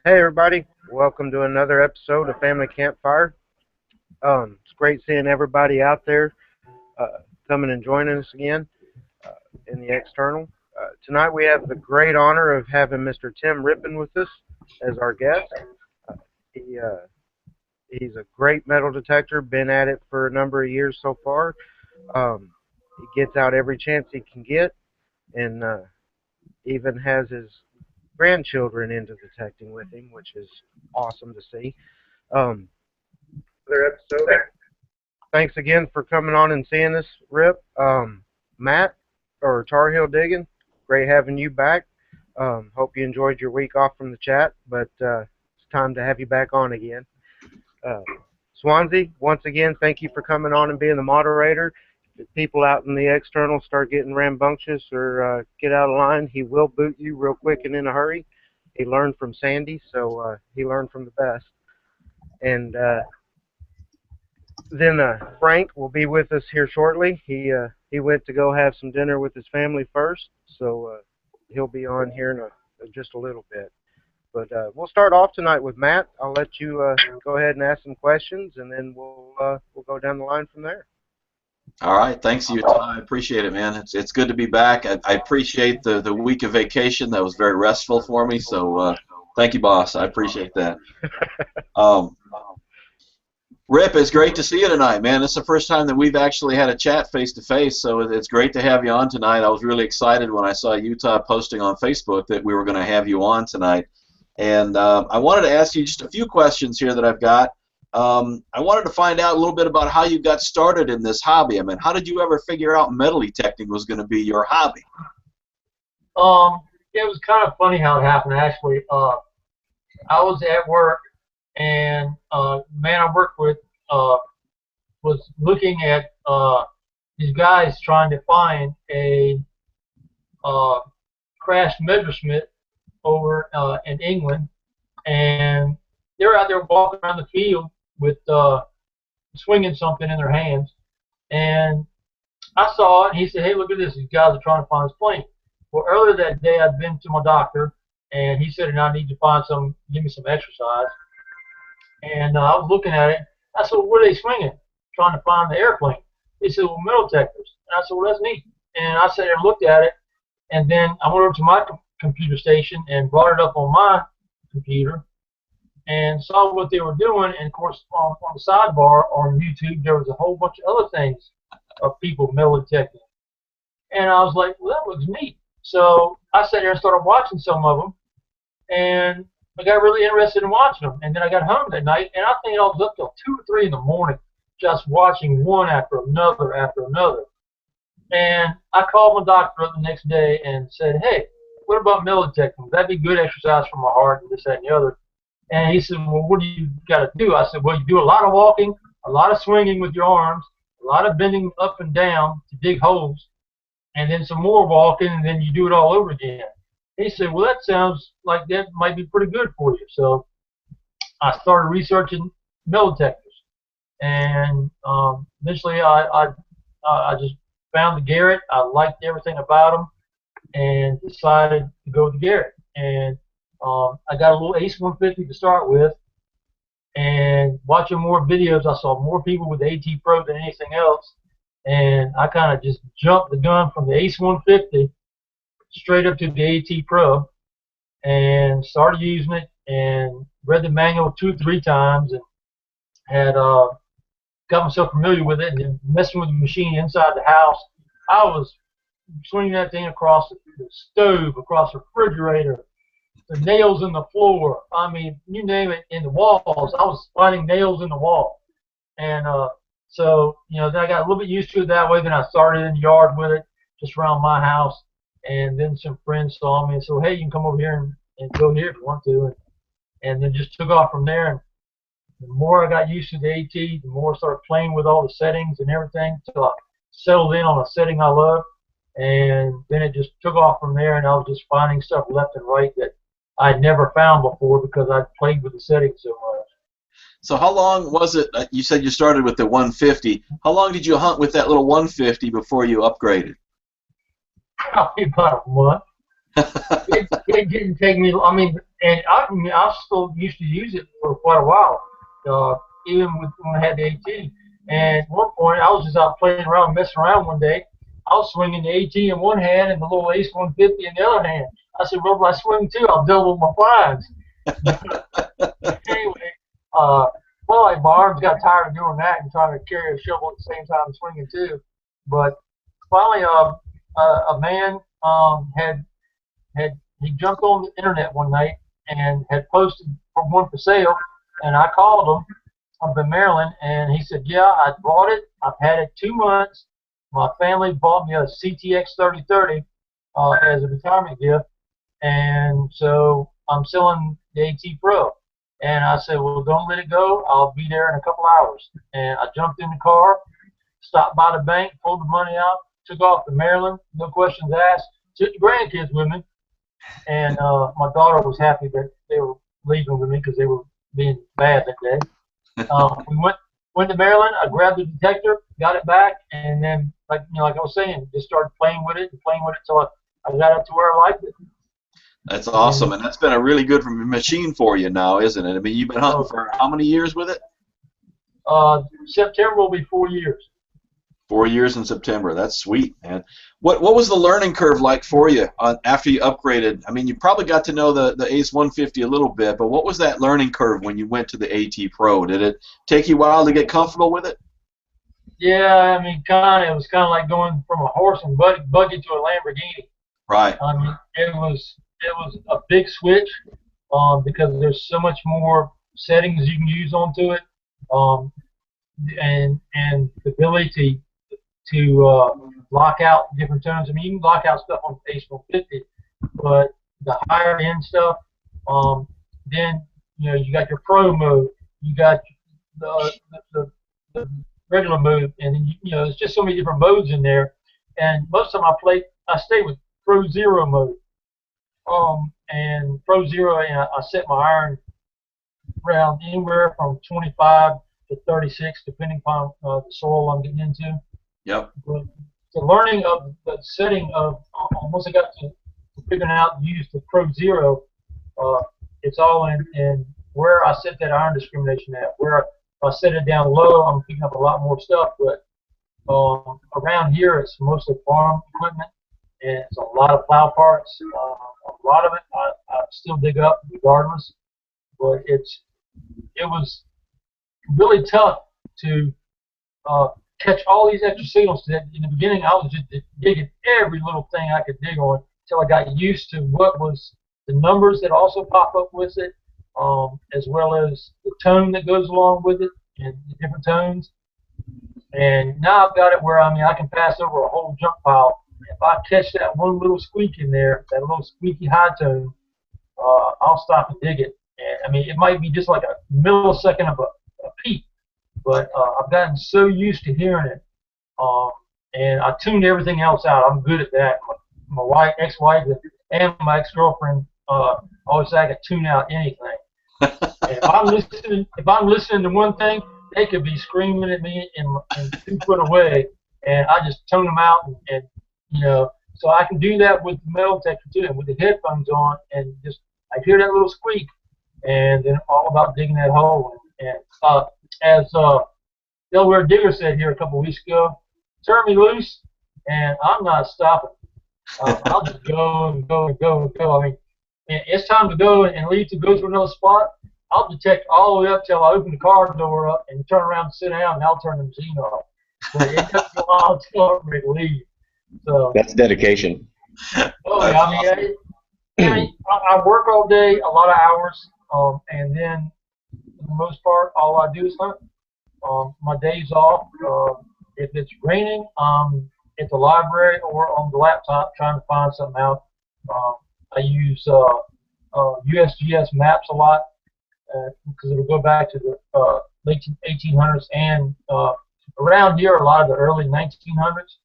Hey everybody, welcome to another episode of Family Campfire. It's great seeing everybody out there coming and joining us again uh, in the external. Tonight we have the great honor of having Mr. Tim Rippon with us as our guest. Uh, he he's a great metal detector, been at it for a number of years so far. Um, he gets out every chance he can get, and even has his grandchildren into detecting with him, which is awesome to see. Um, Another episode. Thanks again for coming on and seeing us, Rip. Matt, or Tar Heel Digging, great having you back. Hope you enjoyed your week off from the chat, but it's time to have you back on again. Uh, Swansea, once again, thank you for coming on and being the moderator. If people out in the external start getting rambunctious or get out of line, he will boot you real quick and in a hurry. He learned from Sandy, so he learned from the best. And then Frank will be with us here shortly. He went to go have some dinner with his family first, so he'll be on here in just a little bit. But we'll start off tonight with Matt. I'll let you go ahead and ask some questions, and then we'll go down the line from there. All right, thanks you, Tom. I appreciate it, man. It's good to be back. I appreciate the week of vacation. That was very restful for me. So thank you, boss. I appreciate that. Rip, it's great to see you tonight, man. This is the first time that we've actually had a chat face-to-face, so it's great to have you on tonight. I was really excited when I saw Utah posting on Facebook that we were going to have you on tonight. And I wanted to ask you just a few questions here that I've got. I wanted to find out a little bit about how you got started in this hobby. I mean, how did you ever figure out metal detecting was going to be your hobby? It was kind of funny how it happened, actually. I was at work, and the man I worked with was looking at these guys trying to find a crashed Messerschmitt over in England, and they were out there walking around the field with swinging something in their hands, and I saw it, and he said, "Hey, look at this, these guys are trying to find this plane." Well, earlier that day I'd been to my doctor, and he said, "I need to give me some exercise." And I was looking at it. I said, "Well, what are they swinging?" Trying to find the airplane. He said, "Well, metal detectors." And I said, "Well, that's neat." And I sat there and looked at it, and then I went over to my computer station and brought it up on my computer and saw what they were doing. And of course, on the sidebar on YouTube, there was a whole bunch of other things of people metal detecting. And I was like, "Well, that looks neat." So I sat there and started watching some of them, and I got really interested in watching them. And then I got home that night, and I think I was up till 2 or 3 in the morning just watching one after another after another. And I called my doctor up the next day and said, "Hey, what about metal detecting? That'd be good exercise for my heart," and this, that, and the other. And he said, "Well, what do you got to do?" I said, "Well, you do a lot of walking, a lot of swinging with your arms, a lot of bending up and down to dig holes, and then some more walking, and then you do it all over again." He said, "Well, that sounds like that might be pretty good for you." So I started researching metal detectors, and eventually I just found the Garrett. I liked everything about them, and decided to go with the Garrett. And I got a little Ace 150 to start with, and watching more videos, I saw more people with the AT Pro than anything else, and I kind of just jumped the gun from the Ace 150 straight up to the AT Pro, and started using it, and read the manual 2 or 3 times, and had got myself familiar with it, and then messing with the machine inside the house. I was swinging that thing across the stove, across the refrigerator, the nails in the floor. I mean, you name it, in the walls. I was finding nails in the wall. And so, then I got a little bit used to it that way. Then I started in the yard with it, just around my house. And then some friends saw me and said, "Hey, you can come over here and go here if you want to." And then just took off from there. And the more I got used to the AT, the more I started playing with all the settings and everything until I settled in on a setting I love. And then it just took off from there, and I was just finding stuff left and right that I'd never found before because I'd played with the settings so much. So how long was it? You said you started with the 150. How long did you hunt with that little 150 before you upgraded? Probably about a month. It didn't take me. I mean, And I still used to use it for quite a while, even when I had the AT. And at one point, I was just out playing around, messing around one day. I was swinging the AT in one hand and the little Ace 150 in the other hand. I said, well, if I swing two, I'll double my fines. Anyway, well, like my arms got tired of doing that and trying to carry a shovel at the same time swinging too. But finally, a man had he jumped on the internet one night and had posted for one for sale, and I called him up in Maryland, and he said, yeah, I bought it. I've had it 2 months. My family bought me a CTX 3030 as a retirement gift, and so I'm selling the AT Pro. And I said, well, don't let it go. I'll be there in a couple hours. And I jumped in the car, stopped by the bank, pulled the money out, took off to Maryland, no questions asked, took the grandkids with me. And my daughter was happy that they were leaving with me because they were being bad that day. We went to Maryland. I grabbed the detector, got it back, and then, like I was saying, just started playing with it until I got up to where I liked it. That's awesome, and that's been a really good machine for you now, isn't it? I mean, you've been hunting for how many years with it? September will be 4 years. 4 years in September. That's sweet, man. What was the learning curve like for you after you upgraded? I mean, you probably got to know the Ace 150 a little bit, but what was that learning curve when you went to the AT Pro? Did it take you a while to get comfortable with it? Yeah, I mean, it was kind of like going from a horse and buggy to a Lamborghini. Right. I mean, it was a big switch because there's so much more settings you can use onto it, and the ability to lock out different tones. I mean, you can lock out stuff on Ace 150, but the higher end stuff, then you got your Pro mode, you got the regular mode, and then there's just so many different modes in there. And most of the time I stay with Pro Zero mode. And Pro Zero, I set my iron around anywhere from 25 to 36, depending upon the soil I'm getting into. Yep. But the learning of the setting of once I got to figuring out to use the Pro Zero, it's all in where I set that iron discrimination at. Where if I set it down low, I'm picking up a lot more stuff. But around here, it's mostly farm equipment, and it's a lot of plow parts. A lot of it I still dig up regardless, but it was really tough to catch all these extra signals. In the beginning, I was just digging every little thing I could dig on until I got used to what was the numbers that also pop up with it, as well as the tone that goes along with it and the different tones. And now I've got it where I can pass over a whole jump pile. If I catch that one little squeak in there, that little squeaky high tone, I'll stop and dig it. And I mean, it might be just like a millisecond of a peep, but I've gotten so used to hearing it, and I tuned everything else out. I'm good at that. My ex-wife and my ex-girlfriend always say I can tune out anything. And if I'm listening to one thing, they could be screaming at me and 2 foot away, and I just tone them out and so I can do that with the metal detector too, and with the headphones on, and just I hear that little squeak, and then all about digging that hole. And as Delaware Digger said here a couple weeks ago, turn me loose, and I'm not stopping. I'll just go and go and go and go. I mean, it's time to go and leave to go to another spot. I'll detect all the way up till I open the car door up and turn around and sit down, and I'll turn the machine off. But it takes a while till I'm ready to leave. So that's dedication. Oh, yeah, I work all day, a lot of hours, and then for the most part, all I do is hunt. My days off, if it's raining, at the library or on the laptop trying to find something out. I use USGS maps a lot because it'll go back to the late 1800s and around here a lot of the early 1900s.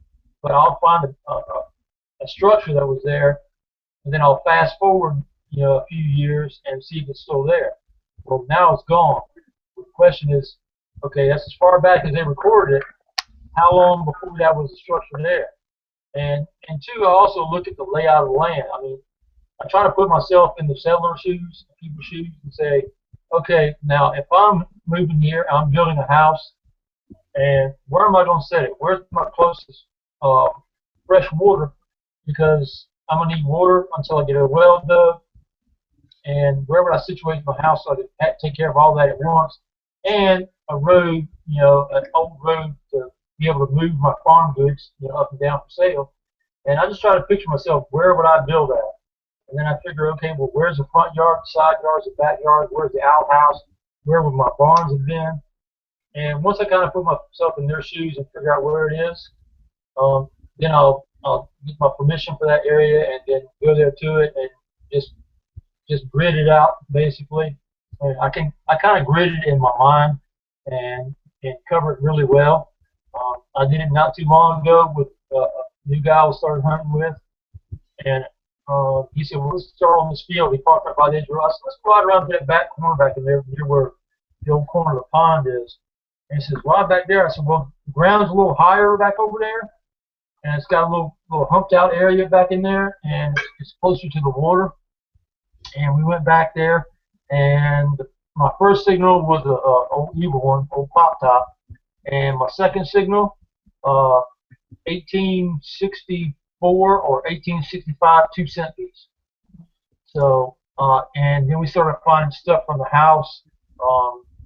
But I'll find a structure that was there, and then I'll fast forward, a few years and see if it's still there. Well, now it's gone. The question is, okay, that's as far back as they recorded it. How long before that was the structure there? And two, I also look at the layout of the land. I mean, I try to put myself in the settler shoes, people's shoes, and say, okay, now if I'm moving here, I'm building a house, and where am I going to set it? Where's my closest uh, fresh water? Because I'm going to need water until I get a well dug, and wherever I situate my house, so I can take care of all that at once, and a road, an old road to be able to move my farm goods, up and down for sale. And I just try to picture myself, where would I build at? And then I figure, okay, well, where's the front yard, the side yards, the backyard, where's the outhouse, where would my barns have been? And once I kind of put myself in their shoes and figure out where it is, then I'll get my permission for that area and then go there to it and just grid it out basically. And I kind of grid it in my mind and cover it really well. I did it not too long ago with a new guy I started hunting with, and he said, well, let's start on this field. He parked up by the edge of the road. I said, let's go right around to that back corner back in there near where the old corner of the pond is. And he says, why back there? I said, well, the ground's a little higher back over there, and it's got a little humped out area back in there, and it's closer to the water. And we went back there, and my first signal was a old evil one, old pop top, and my second signal, 1864 or 1865 2-cent piece. So, and then we started finding stuff from the house,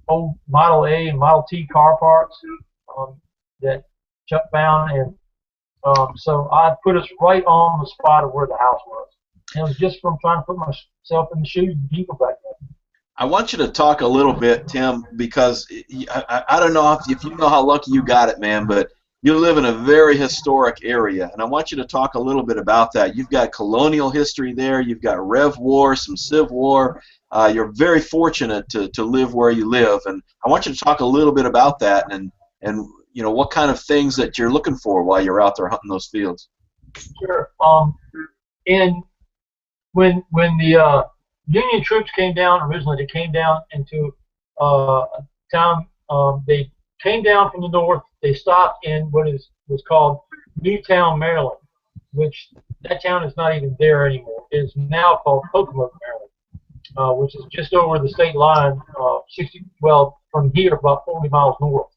old Model A and Model T car parts that Chuck found, and so I put us right on the spot of where the house was. And it was just from trying to put myself in the shoes of the people back then. I want you to talk a little bit, Tim, because I don't know if you know how lucky you got it, man, but you live in a very historic area, and I want you to talk a little bit about that. You've got colonial history there. You've got Rev War, some Civ War. You're very fortunate to live where you live, and I want you to talk a little bit about that and what kind of things that you're looking for while you're out there hunting those fields. Sure. And when the Union troops came down originally, they came down into a town. They came down from the north. They stopped in what was called Newtown, Maryland, which that town is not even there anymore. It is now called Pocomoke, Maryland, which is just over the state line, from here about 40 miles north.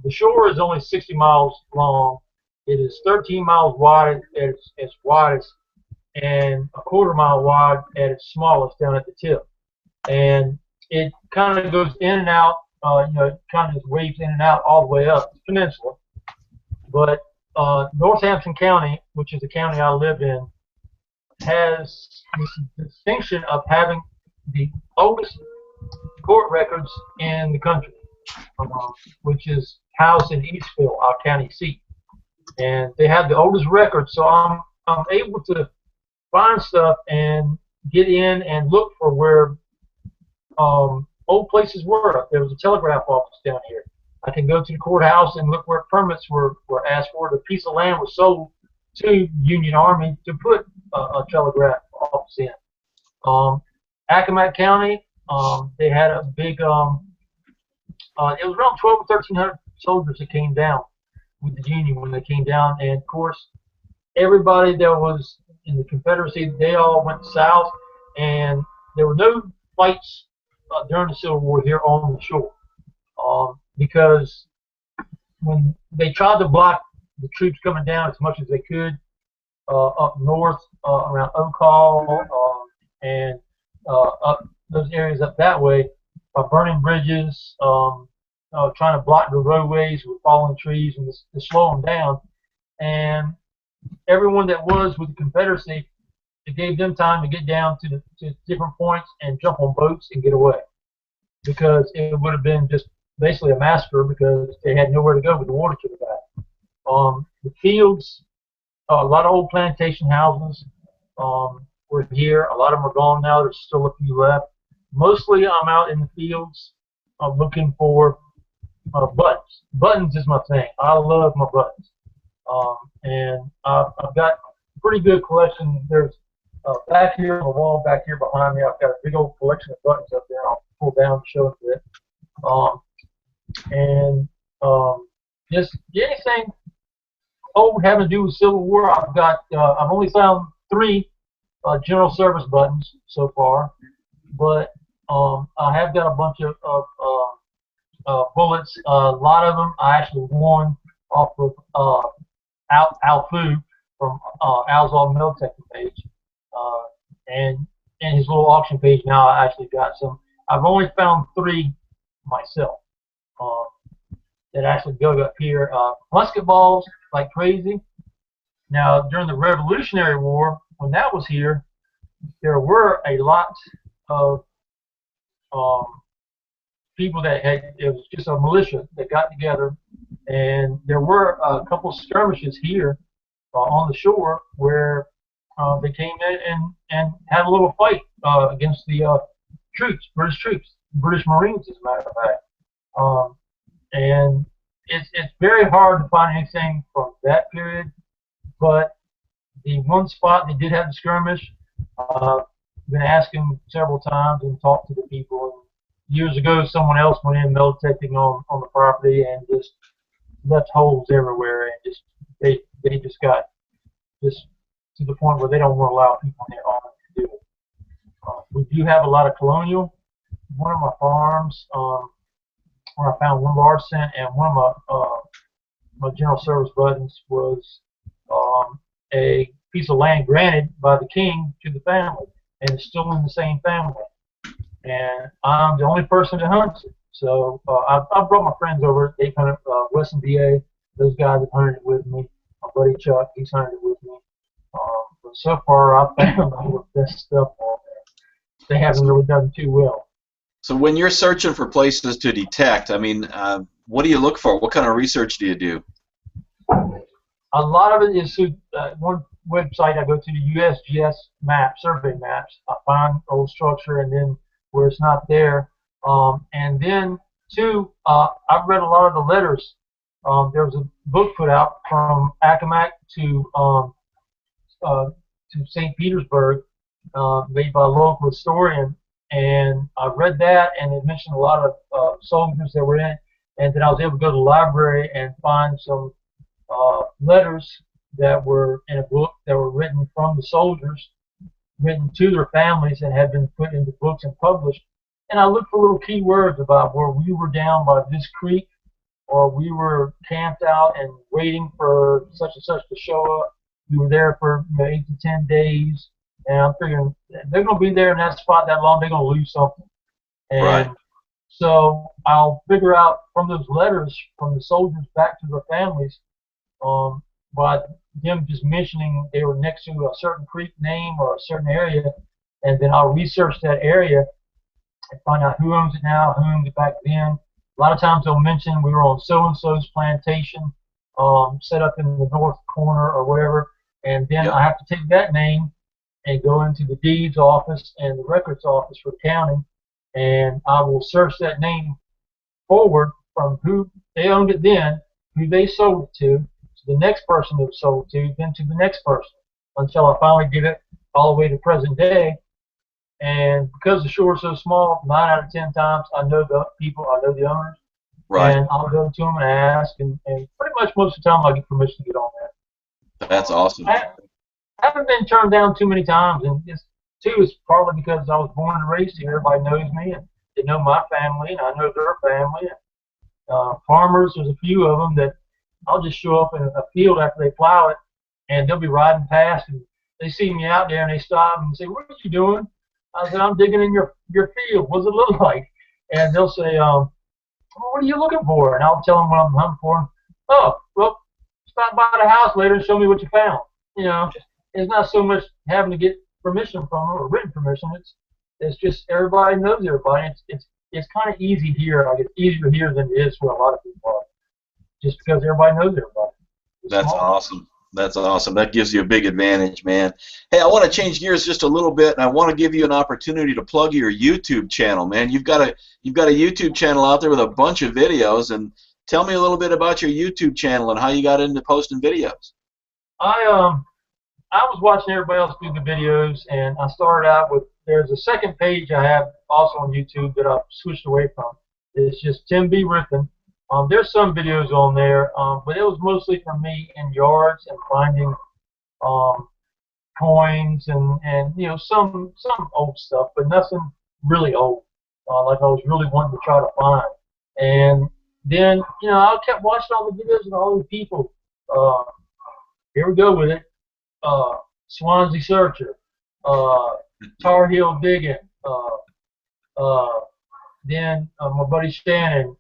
The shore is only 60 miles long. It is 13 miles wide at its widest, and a quarter-mile wide at its smallest down at the tip. And it kind of goes in and out, it kind of just waves in and out all the way up the peninsula. But Northampton County, which is the county I live in, has this distinction of having the oldest court records in the country, which is housed in Eastville, our county seat. And they have the oldest records, so I'm able to find stuff and get in and look for where old places were. There was a telegraph office down here. I can go to the courthouse and look where permits were asked for. The piece of land was sold to Union Army to put a telegraph office in. Accomack County, they had a big, it was around 1,200 or 1,300 soldiers that came down with the Union when they came down. And, of course, everybody that was in the Confederacy, they all went south, and there were no fights during the Civil War here on the shore, because when they tried to block the troops coming down as much as they could up north around Oak Hall and up those areas up that way by burning bridges, trying to block the roadways with fallen trees and to slow them down. And everyone that was with the Confederacy, it gave them time to get down to different points and jump on boats and get away, because it would have been just basically a massacre because they had nowhere to go with the water to the back. The fields, a lot of old plantation houses were here. A lot of them are gone now. There's still a few left. Mostly I'm out in the fields looking for buttons. Buttons is my thing. I love my buttons. And I've got a pretty good collection. There's back here on the wall, back here behind me, I've got a big old collection of buttons up there. I'll pull down and show it to you. Just anything old having to do with Civil War, I've only found 3 general service buttons so far, but I have got a bunch of bullets. A lot of them I actually won off of Al Fu from Al's All Metal Detector page, and his little auction page now I actually got some. I've only found 3 myself that actually go up here. Musket balls like crazy. Now during the Revolutionary War, when that was here, there were a lot of um, people that had, it was just a militia that got together, and there were a couple of skirmishes here on the shore where they came in and had a little fight against the troops, British Marines, as a matter of fact. And it's very hard to find anything from that period, but the one spot they did have the skirmish, I've been asking several times and talked to the people. And years ago, someone else went in metal detecting on the property and just left holes everywhere, and just they just got just to the point where they don't want to allow people in their army to do it. We do have a lot of colonial. One of my farms, where I found one large cent, and one of my general service buttons was a piece of land granted by the king to the family, and it's still in the same family. And I'm the only person that hunts it. So I've brought my friends over. They've hunted Western VA. Those guys have hunted it with me. My buddy Chuck, he's hunted it with me. But so far, I've found all the best stuff on there. They haven't really done too well. So when you're searching for places to detect, I mean, what do you look for? What kind of research do you do? A lot of it is one website I go to, the USGS map, survey maps. I find old structure, and then where it's not there. And then, 2, I've read a lot of the letters. There was a book put out from Accomack to St. Petersburg, made by a local historian. And I read that, and it mentioned a lot of soldiers that were in it. And then I was able to go to the library and find some letters that were in a book that were written from the soldiers, written to their families, and had been put into books and published. And I looked for little key words about where we were down by this creek, or we were camped out and waiting for such and such to show up. We were there for 8 to 10 days. And I'm figuring they're going to be there in that spot that long, they're going to lose something. And right. So I'll figure out from those letters from the soldiers back to their families, by them just mentioning they were next to a certain creek name or a certain area, and then I'll research that area and find out who owns it now, who owned it back then. A lot of times they'll mention we were on so-and-so's plantation, set up in the north corner or whatever, and then I have to take that name and go into the deeds office and the records office for the county, and I will search that name forward from who they owned it then, who they sold it to the next person it was sold to, then to the next person, until I finally get it all the way to present day. And because the shore is so small, 9 out of 10 times I know the people, I know the owners, right. And I'll go to them and ask, and pretty much most of the time I get permission to get on that. That's awesome. I haven't been turned down too many times, and this too is probably because I was born and raised here. Everybody knows me, and they know my family, and I know their family. Farmers, there's a few of them that I'll just show up in a field after they plow it, and they'll be riding past, and they see me out there, and they stop and say, "What are you doing?" I said, "I'm digging in your field. What's it look like?" And they'll say, "Well, what are you looking for?" And I'll tell them what I'm hunting for. "Oh, well, stop by the house later and show me what you found." You know, it's not so much having to get permission from them or written permission. It's just everybody knows everybody. It's kind of easy here. Like, it's easier here than it is for a lot of people, just because everybody knows everybody. That's awesome. That's awesome. That gives you a big advantage, man. Hey, I want to change gears just a little bit, and I want to give you an opportunity to plug your YouTube channel, man. You've got a YouTube channel out there with a bunch of videos, and tell me a little bit about your YouTube channel and how you got into posting videos. I was watching everybody else do the videos, and I started out with, there's a second page I have also on YouTube that I've switched away from. It's just Tim B. Rippon. There's some videos on there, but it was mostly for me in yards and finding coins and some old stuff, but nothing really old, like I was really wanting to try to find. And then I kept watching all the videos of all the people. Uh, Here we go with it. Swansea Searcher, uh, Tar Heel Digging, uh, then my buddy Shannon,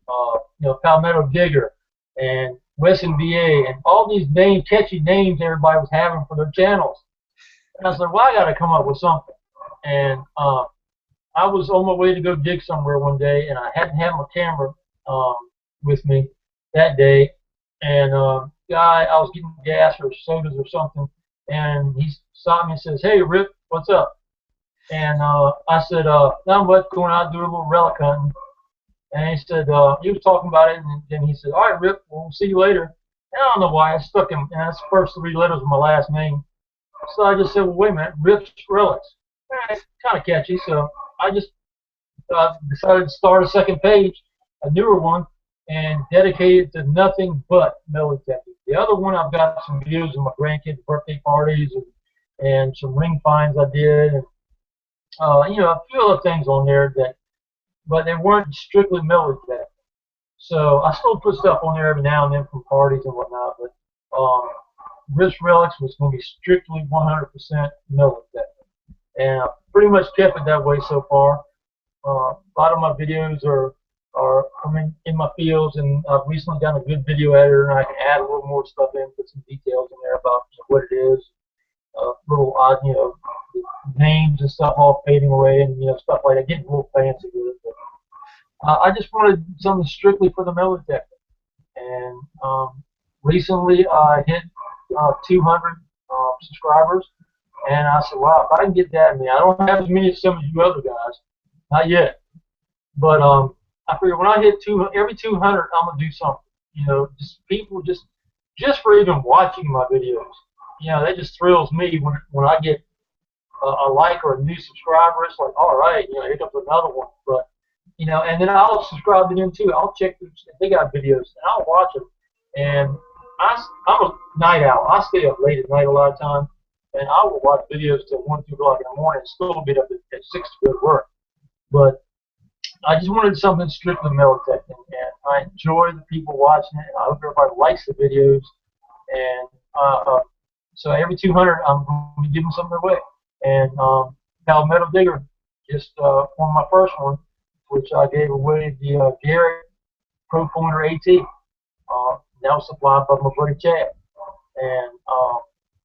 Palmetto Digger, and Wesson VA, and all these catchy names everybody was having for their channels. And I was like, well, I got to come up with something. And I was on my way to go dig somewhere one day, and I hadn't had my camera with me that day. And I was getting gas or sodas or something, and he stopped me and says, "Hey, Rip, what's up?" And I said, "Not much, going out doing a little relic hunting." And he said, he was talking about it, and then he said, "All right, Rip, we'll see you later." And I don't know why I stuck him, and that's the first 3 letters of my last name. So I just said, "Well, wait a minute, Rip's Relics." It's kind of catchy, so I just decided to start a second page, a newer one, and dedicate it to nothing but metal detecting. The other one, I've got some videos of my grandkids' birthday parties and some ring finds I did, and a few other things on there but they weren't strictly metal detecting. So I still put stuff on there every now and then from parties and whatnot, but Rich Relics was going to be strictly 100% metal detecting, and I pretty much kept it that way so far. A lot of my videos are in my fields, and I've recently done a good video editor, and I can add a little more stuff in, put some details in there about what it is, little odd, names and stuff all fading away, and stuff like that, getting a little fancy with it. But, I just wanted something strictly for the metal detector, and recently I hit 200 subscribers, and I said, wow, if I can get that, I don't have as many as some of you other guys, not yet. But I figured when I hit every 200, I'm gonna do something. Just people just for even watching my videos. That just thrills me when I get a like or a new subscriber. It's like, all right, here comes another one. But and then I'll subscribe to them too. I'll check if they got videos, and I'll watch them. And I'm a night owl. I stay up late at night a lot of times, and I will watch videos till 1, 2 o'clock in the morning and still get up at 6 to go to work. But I just wanted something strictly metal detecting, and I enjoy the people watching it, and I hope everybody likes the videos. And so every 200, I'm going to be giving something away. And Palmetto Digger, just on my first one, which I gave away the Garrett Pro Pointer AT. That was supplied by my buddy Chad. And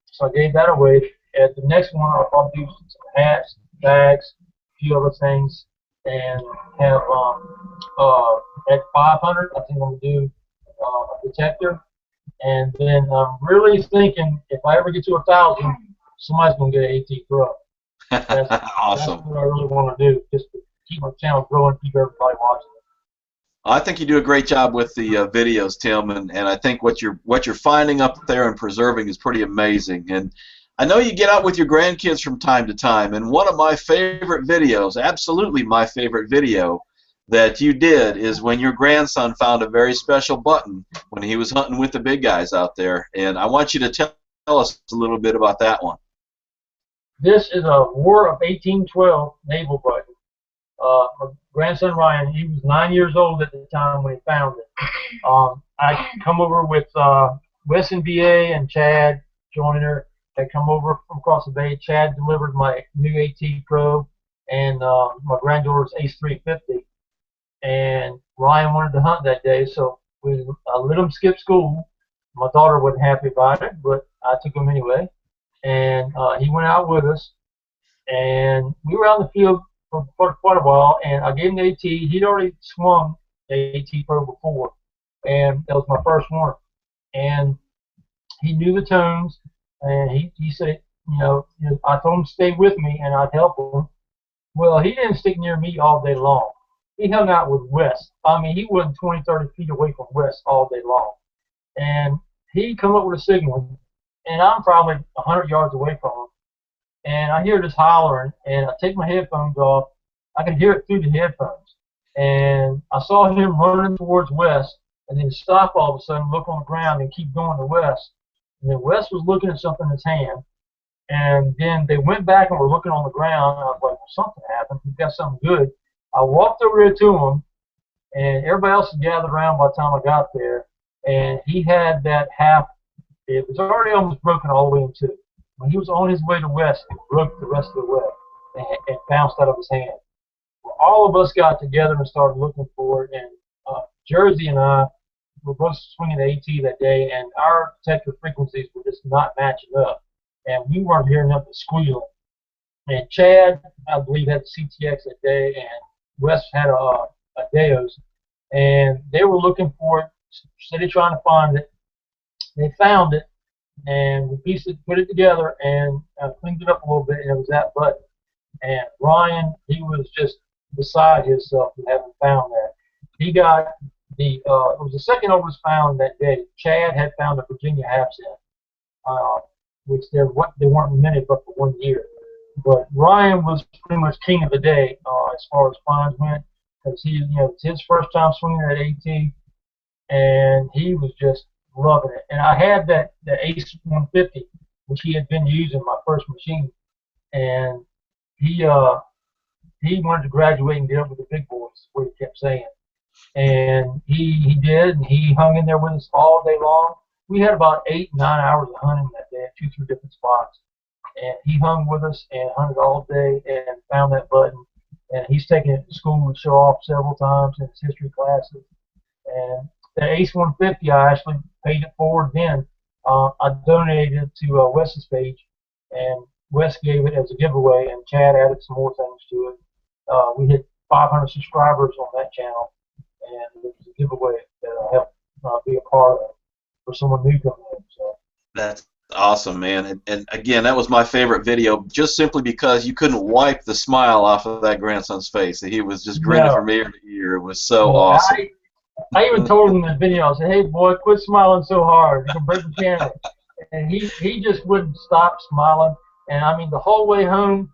so I gave that away. At the next one, I'll probably do some hats, bags, a few other things, and have at 500, I think I'm going to do a detector. And then I'm really thinking if I ever get to 1,000, somebody's going to get an AT Pro. That's awesome. That's what I really want to do, just to keep my channel growing, keep everybody watching. I think you do a great job with the videos, Tim, and I think what you're finding up there and preserving is pretty amazing. And I know you get out with your grandkids from time to time, and one of my favorite videos, absolutely my favorite video that you did, is when your grandson found a very special button when he was hunting with the big guys out there. And I want you to tell us a little bit about that one. This is a War of 1812 naval button. My grandson Ryan, he was 9 years old at the time when he found it. I come over with Wesson VA and Chad Joyner. Had come over from across the bay. Chad delivered my new AT Pro and my granddaughter's Ace 350. And Ryan wanted to hunt that day, so I let him skip school. My daughter wasn't happy about it, but I took him anyway. And he went out with us, and we were out in the field for quite a while, and I gave him the AT. He'd already swung the AT Pro before, and that was my first one. And he knew the tones, and he said, I told him to stay with me, and I'd help him. Well, he didn't stick near me all day long. He hung out with Wes. I mean, he wasn't 20, 30 feet away from Wes all day long. And he'd come up with a signal, and I'm probably 100 yards away from him. And I hear this hollering, and I take my headphones off. I can hear it through the headphones. And I saw him running towards Wes, and then stop all of a sudden, look on the ground, and keep going to Wes. And then Wes was looking at something in his hand, And then they went back and were looking on the ground. And I was like, well, something happened. He's got something good. I walked over there to him, and everybody else had gathered around by the time I got there. And he had that half. It was already almost broken all the way in two. When he was on his way to West, it broke the rest of the way and bounced out of his hand. Well, all of us got together and started looking for it. And Jersey and I were both swinging the AT that day, and our detector frequencies were just not matching up. And we weren't hearing nothing squealing. And Chad, I believe, had the CTX that day, and Wes had a Deos. And they were looking for it, steady trying to find it. They found it, and we pieced it, put it together, and cleaned it up a little bit, and it was that button. And Ryan, he was just beside himself with having found that. He got it was the second oldest found that day. Chad had found a Virginia half cent, which they weren't minted but for 1 year. But Ryan was pretty much king of the day as far as finds went, because it's his first time swinging that AT, and he was just loving it. And I had the Ace 150, which he had been using my first machine, and he wanted to graduate and get up with the big boys, is what he kept saying. And he did, and he hung in there with us all day long. We had about 8, 9 hours of hunting that day at 2, 3 different spots. And he hung with us and hunted all day and found that button. And he's taken it to school to show off several times in his history classes. And the Ace 150, I actually paid it forward then. I donated it to Wes's page, and Wes gave it as a giveaway, and Chad added some more things to it. We hit 500 subscribers on that channel, and it was a giveaway that I helped be a part of for someone new coming in. So. That's awesome, man. And again, that was my favorite video, just simply because you couldn't wipe the smile off of that grandson's face. He was just grinning from ear to ear. It was so awesome. I even told him in the video, I said, hey, boy, quit smiling so hard. You can break the camera. And he just wouldn't stop smiling. And, I mean, the whole way home,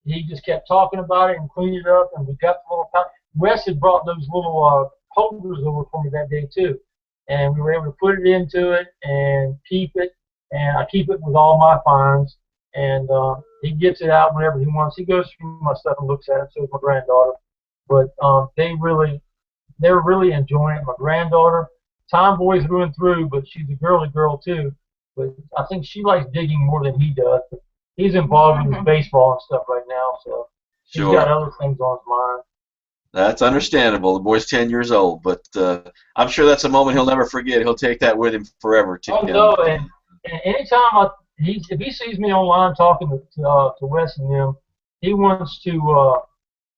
he just kept talking about it and cleaned it up. And we got the little pouch. Wes had brought those little holders over for me that day, too. And we were able to put it into it and keep it. And I keep it with all my finds. And he gets it out whenever he wants. He goes through my stuff and looks at it. So does my granddaughter. But they're really enjoying it. My granddaughter, tomboy's through and through, but she's a girly girl too. But I think she likes digging more than he does. But he's involved in his baseball and stuff right now, so he's got other things on his mind. That's understandable. The boy's 10 years old, but I'm sure that's a moment he'll never forget. He'll take that with him forever. No, and anytime if he sees me online talking to Wes and them, he wants to know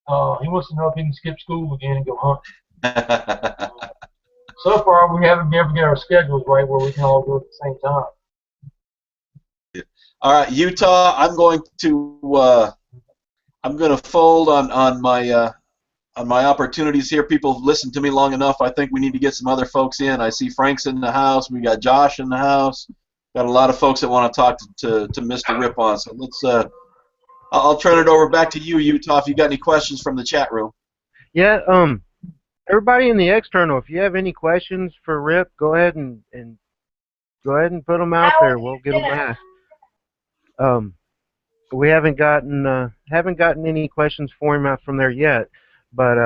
if he can skip school again and go hunt. So far, we haven't been able to get our schedules right where we can all do it at the same time. All right, Utah. I'm going to fold on my opportunities here. People have listened to me long enough. I think we need to get some other folks in. I see Frank's in the house. We got Josh in the house. Got a lot of folks that want to talk to Mr. Rippon. So let's. I'll turn it over back to you, Utah. If you got any questions from the chat room. Yeah. Everybody in the external, if you have any questions for Rip, go ahead and put them out there. We'll get them asked. We haven't gotten any questions for him out from there yet, but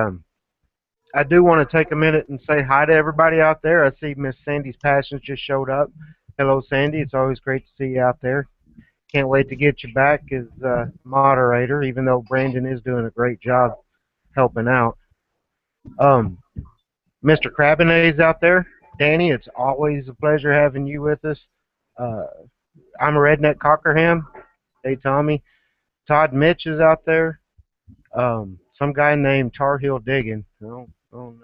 I do want to take a minute and say hi to everybody out there. I see Miss Sandy's Passions just showed up. Hello, Sandy. It's always great to see you out there. Can't wait to get you back as moderator, even though Brandon is doing a great job helping out. Mr. Crabinet's out there. Danny, it's always a pleasure having you with us. I'm a Redneck Cockerham. Hey, Tommy. Todd Mitch is out there. Some guy named Tar Heel Diggin. I don't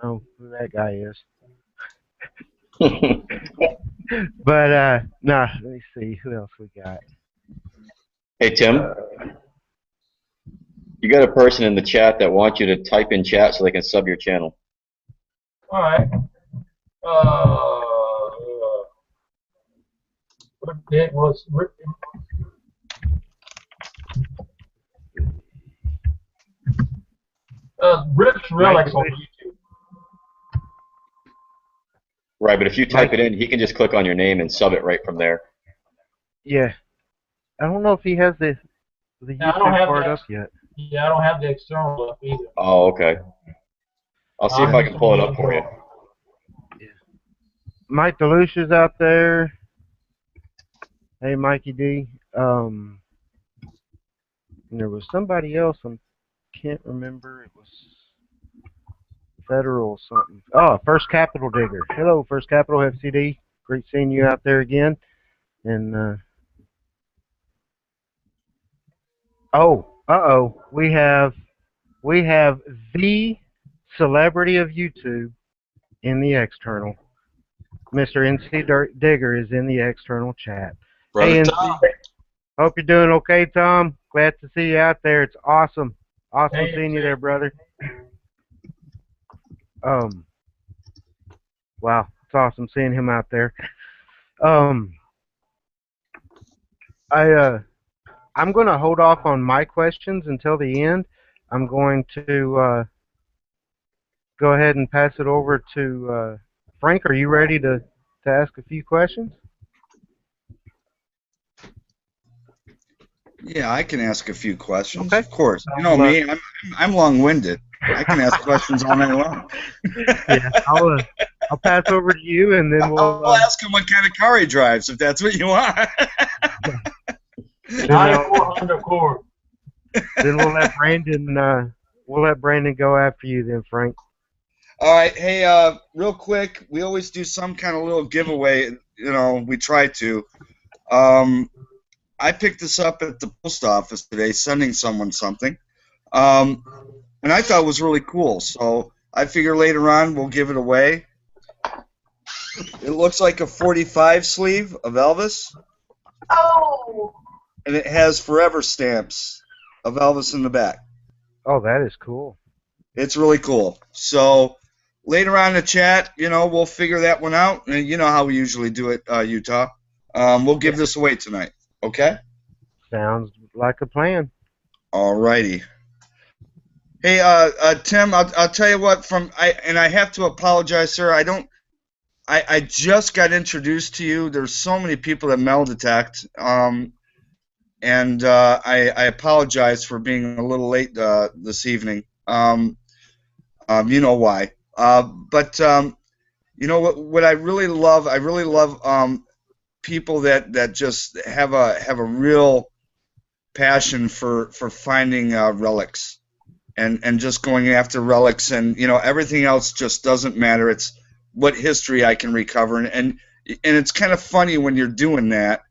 know who that guy is. But, nah, let me see. Who else we got? Hey, Tim. You got a person in the chat that wants you to type in chat so they can sub your channel. All right. What it was? Rip's Relics on YouTube. Right, but if you type it in, he can just click on your name and sub it right from there. Yeah. I don't know if he has the Now, I don't YouTube have part the up yet. yeah, I don't have the external up either. Oh, okay. I'll see if I'm I just can on pull it the up for you. internal. Mike DeLucia is out there. Hey, Mikey D. And there was somebody else. I can't remember. It was Federal something. Oh, First Capital Digger. Hello, First Capital FCD. Great seeing you out there again. And we have the celebrity of YouTube in the external. Mr. NC Digger is in the external chat. Brother Hey, Tom. NC. Hope you're doing okay, Tom. Glad to see you out there. It's awesome. Awesome Hey, seeing you NC. there, brother. Wow, it's awesome seeing him out there. Um, I'm going to hold off on my questions until the end. I'm going to go ahead and pass it over to Frank. Are you ready to ask a few questions? Yeah, I can ask a few questions. Okay. Of course. You know me, I'm long-winded. I can ask questions all night long. Yeah, I'll pass over to you, and then we'll. I'll ask him what kind of car he drives, if that's what you want. Then 9400 cord. then we'll let Brandon go after you, then Frank. All right. Hey, real quick, we always do some kind of little giveaway. You know, we try to. I picked this up at the post office today, sending someone something, and I thought it was really cool. So I figure later on we'll give it away. It looks like a 45 sleeve of Elvis. Oh. And it has forever stamps of Elvis in the back. Oh, that is cool. It's really cool. So later on in the chat, you know, we'll figure that one out. And you know how we usually do it, Utah. We'll give this away tonight. Okay? Sounds like a plan. All righty. Hey, Tim, I'll tell you what. I have to apologize, sir. I just got introduced to you. There's so many people that mail detect. And I apologize for being a little late this evening. You know why. But you know what I really love people that just have a real passion for finding relics and just going after relics, and you know everything else just doesn't matter. It's what history I can recover, and it's kind of funny when you're doing that.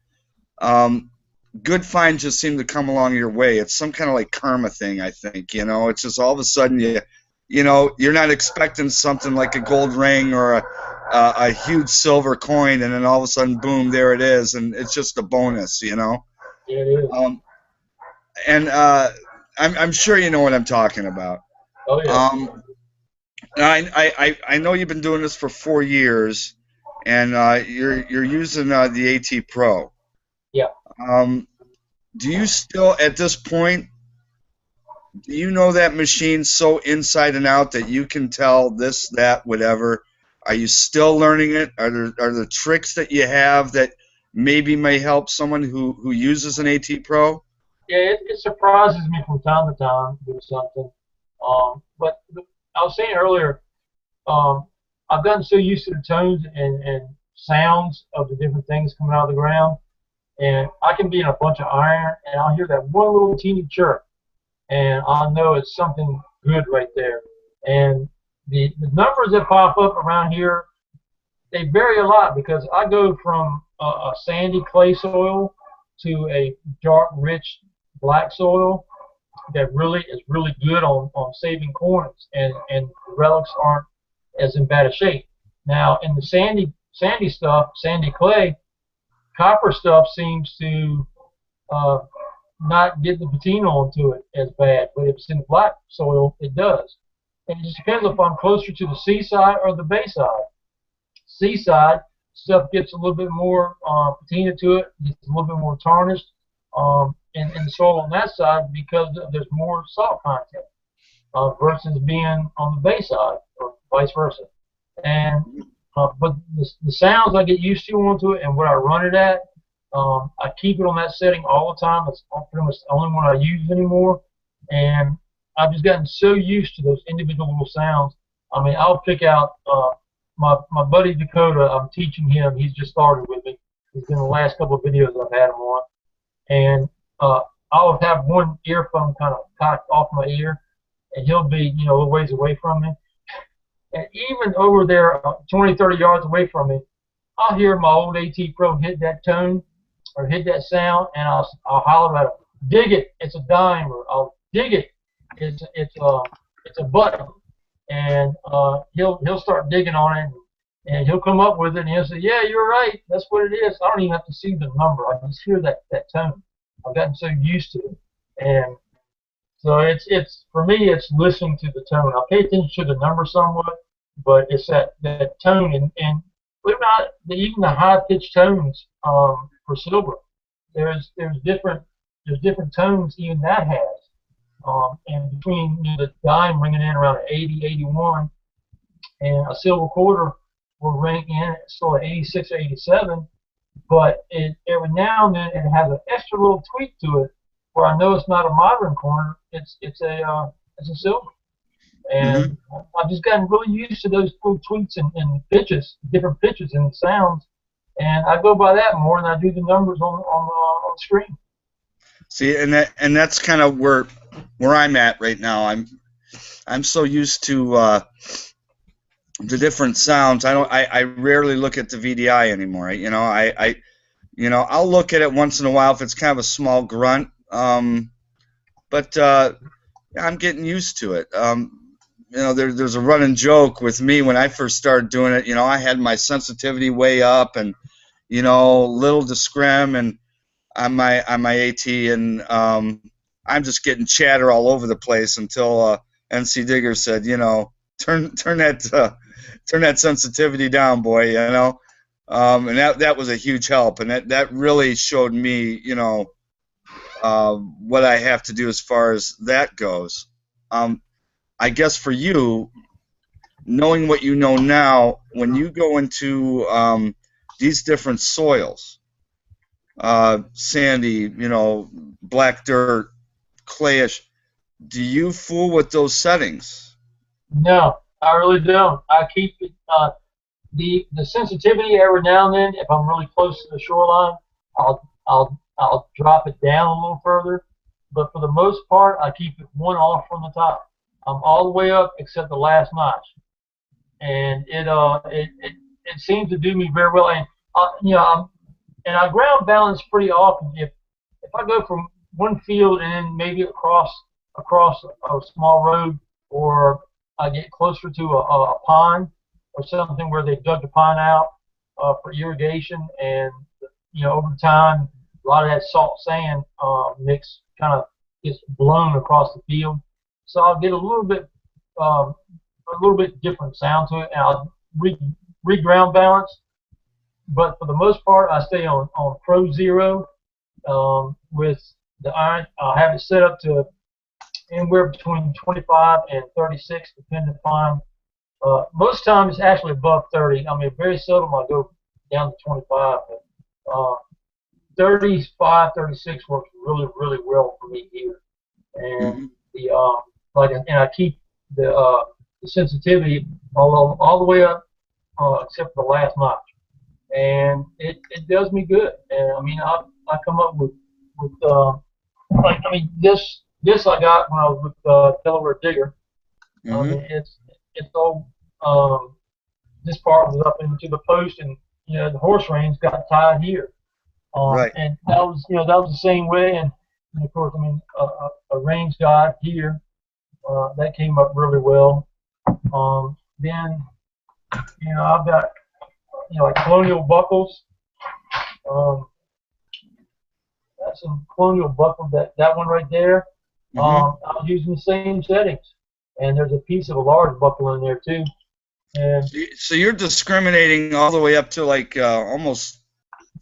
Good finds just seem to come along your way. It's some kind of like karma thing, I think. You know, it's just all of a sudden you know, you're not expecting something like a gold ring or a huge silver coin, and then all of a sudden, boom, there it is, and it's just a bonus. You know. Yeah, it is. And I'm sure you know what I'm talking about. Oh, yeah. I know you've been doing this for 4 years, and you're using the AT Pro. Yeah. Do you still, at this point, do you know that machine so inside and out that you can tell this, that, whatever? Are you still learning it? Are there tricks that you have that maybe may help someone who uses an AT Pro? Yeah, it surprises me from time to time with something. But I was saying earlier, I've gotten so used to the tones and sounds of the different things coming out of the ground. And I can be in a bunch of iron, and I'll hear that one little teeny chirp, and I'll know it's something good right there. And the numbers that pop up around here, they vary a lot because I go from a sandy clay soil to a dark, rich black soil that really is really good on saving coins, and relics aren't as in bad a shape. Now, in the sandy stuff, sandy clay, copper stuff seems to not get the patina onto it as bad, but if it's in black soil, it does. And it just depends if I'm closer to the seaside or the bayside. Seaside stuff gets a little bit more patina to it, gets a little bit more tarnished in the soil on that side because there's more salt content versus being on the bayside or vice versa. And but the sounds I get used to onto it and what I run it at, I keep it on that setting all the time. It's pretty much the only one I use anymore. And I've just gotten so used to those individual little sounds. I mean, I'll pick out my buddy Dakota. I'm teaching him. He's just started with me. He's been the last couple of videos I've had him on. And I'll have one earphone kind of cocked off my ear, and he'll be, a little ways away from me. And even over there, 20, 30 yards away from me, I'll hear my old AT Pro hit that tone or hit that sound, and I'll holler at him, dig it, it's a dime, or I'll dig it, it's a button, and he'll start digging on it, and he'll come up with it, and he'll say, yeah, you're right, that's what it is. I don't even have to see the number. I just hear that tone. I've gotten so used to it, and so it's for me, it's listening to the tone. I pay attention to the number somewhat, but it's that tone, and believe it or not, even the high pitched tones for silver, there's different tones even that has, and between the dime ringing in around 80, 81, and a silver quarter will ring in still at 86 or 87, but every now and then it has an extra little tweak to it where I know it's not a modern corner, it's a silver. And I've just gotten really used to those little tweaks and pitches, different pitches and sounds, and I go by that more than I do the numbers on the screen. See, and that's kind of where I'm at right now. I'm so used to the different sounds. I rarely look at the VDI anymore. I'll look at it once in a while if it's kind of a small grunt. But I'm getting used to it. There's a running joke with me when I first started doing it. I had my sensitivity way up, and little discrim and on my AT, and I'm just getting chatter all over the place until NC Digger said, turn that sensitivity down, boy. And that was a huge help, and that really showed me, what I have to do as far as that goes. I guess for you, knowing what you know now, when you go into these different soils, sandy, black dirt, clayish, do you fool with those settings? No, I really don't. I keep it, the sensitivity every now and then. If I'm really close to the shoreline, I'll drop it down a little further. But for the most part, I keep it one off from the top. I'm all the way up except the last notch, and it seems to do me very well. And I ground balance pretty often. If I go from one field and then maybe across a small road, or I get closer to a pond or something where they dug the pond out for irrigation, and over time a lot of that salt sand mix kind of gets blown across the field. So I'll get a little bit different sound to it, and I'll re-ground balance. But for the most part, I stay on Pro Zero with the iron. I'll have it set up to anywhere between 25 and 36, depending upon. Most times it's actually above 30. I mean, very seldom I go down to 25. But 35, 36 works really, really well for me here, and and I keep the sensitivity all the way up except for the last notch, and it does me good. And I mean, I come up with this I got when I was with Delaware Digger. I mean, it's all this part was up into the post, and the horse reins got tied here. Right. And that was the same way, and of course, I mean, a range guide here. That came up really well. Then, I've got, like colonial buckles. That's some colonial buckle. That one right there. I was using the same settings, and there's a piece of a large buckle in there too. And so you're discriminating all the way up to like almost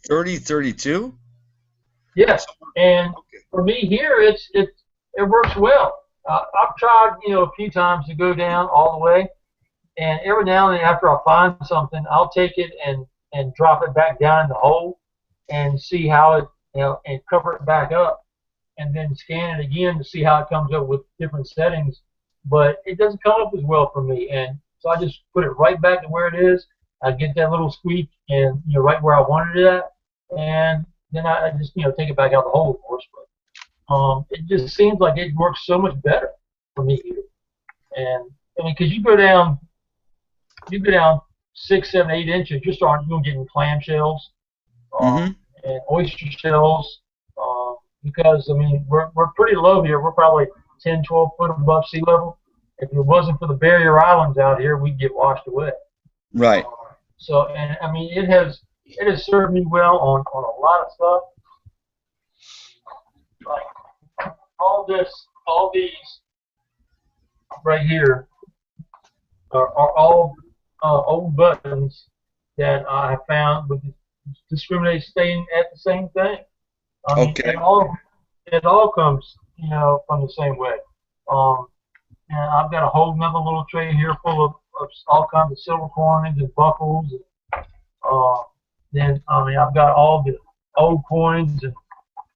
30, 32? Yes, and for me here, it works well. I've tried, a few times to go down all the way, and every now and then after I find something, I'll take it and drop it back down in the hole, and see how it, and cover it back up, and then scan it again to see how it comes up with different settings. But it doesn't come up as well for me, and so I just put it right back to where it is. I get that little squeak, and right where I wanted it at, and then I just take it back out the hole, of course. But it just seems like it works so much better for me here. And I mean, because you go down 6, 7, 8 inches, you're getting clamshells and oyster shells. Because I mean, we're pretty low here. We're probably 10, 12 foot above sea level. If it wasn't for the barrier islands out here, we'd get washed away. Right. So, and I mean, it has served me well on a lot of stuff. Like all these right here are all old buttons that I found with discriminating staying at the same thing. I mean, Okay. it all comes from the same way. And I've got a whole another little tray here full of all kinds of silver coins and buckles. Then I mean, I've got all the old coins and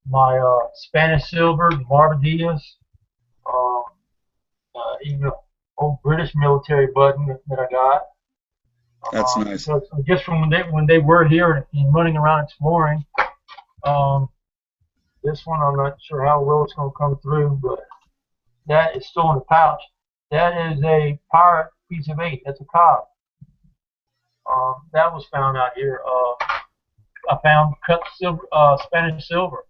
my Spanish silver, the Marvadillas, even an old British military button that I got. That's nice. So just from when they were here and running around exploring. This one I'm not sure how well it's going to come through, but that is still in the pouch. That is a pirate piece of 8. That's a cob. That was found out here. I found cut silver, Spanish silver.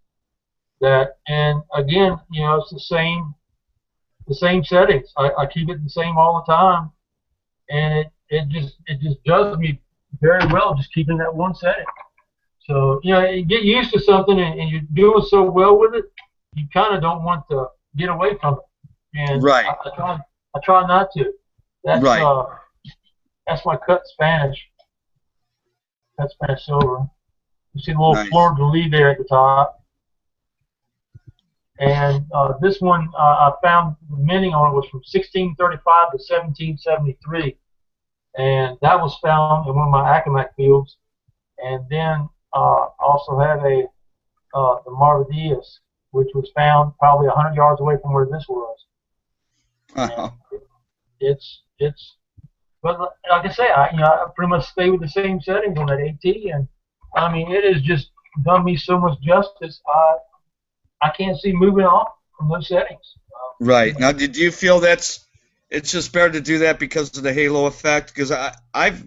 That, and again, it's the same settings. I keep it the same all the time, and it just does me very well just keeping that one setting. So you get used to something and you're doing so well with it, you kind of don't want to get away from it. And right. I try not to. That's right. That's my cut Spanish. That's Spanish silver. You see the little nice. fleur de lis there at the top. And this one I found the minting on it was from 1635 to 1773, and that was found in one of my Accomack fields. And then also had the Marvadillas, which was found probably 100 yards away from where this was. It's but like I say, I pretty much stay with the same settings on that AT, and I mean it has just done me so much justice. I can't see moving on from those settings. Right. Now, did you feel it's just better to do that because of the halo effect? Because I've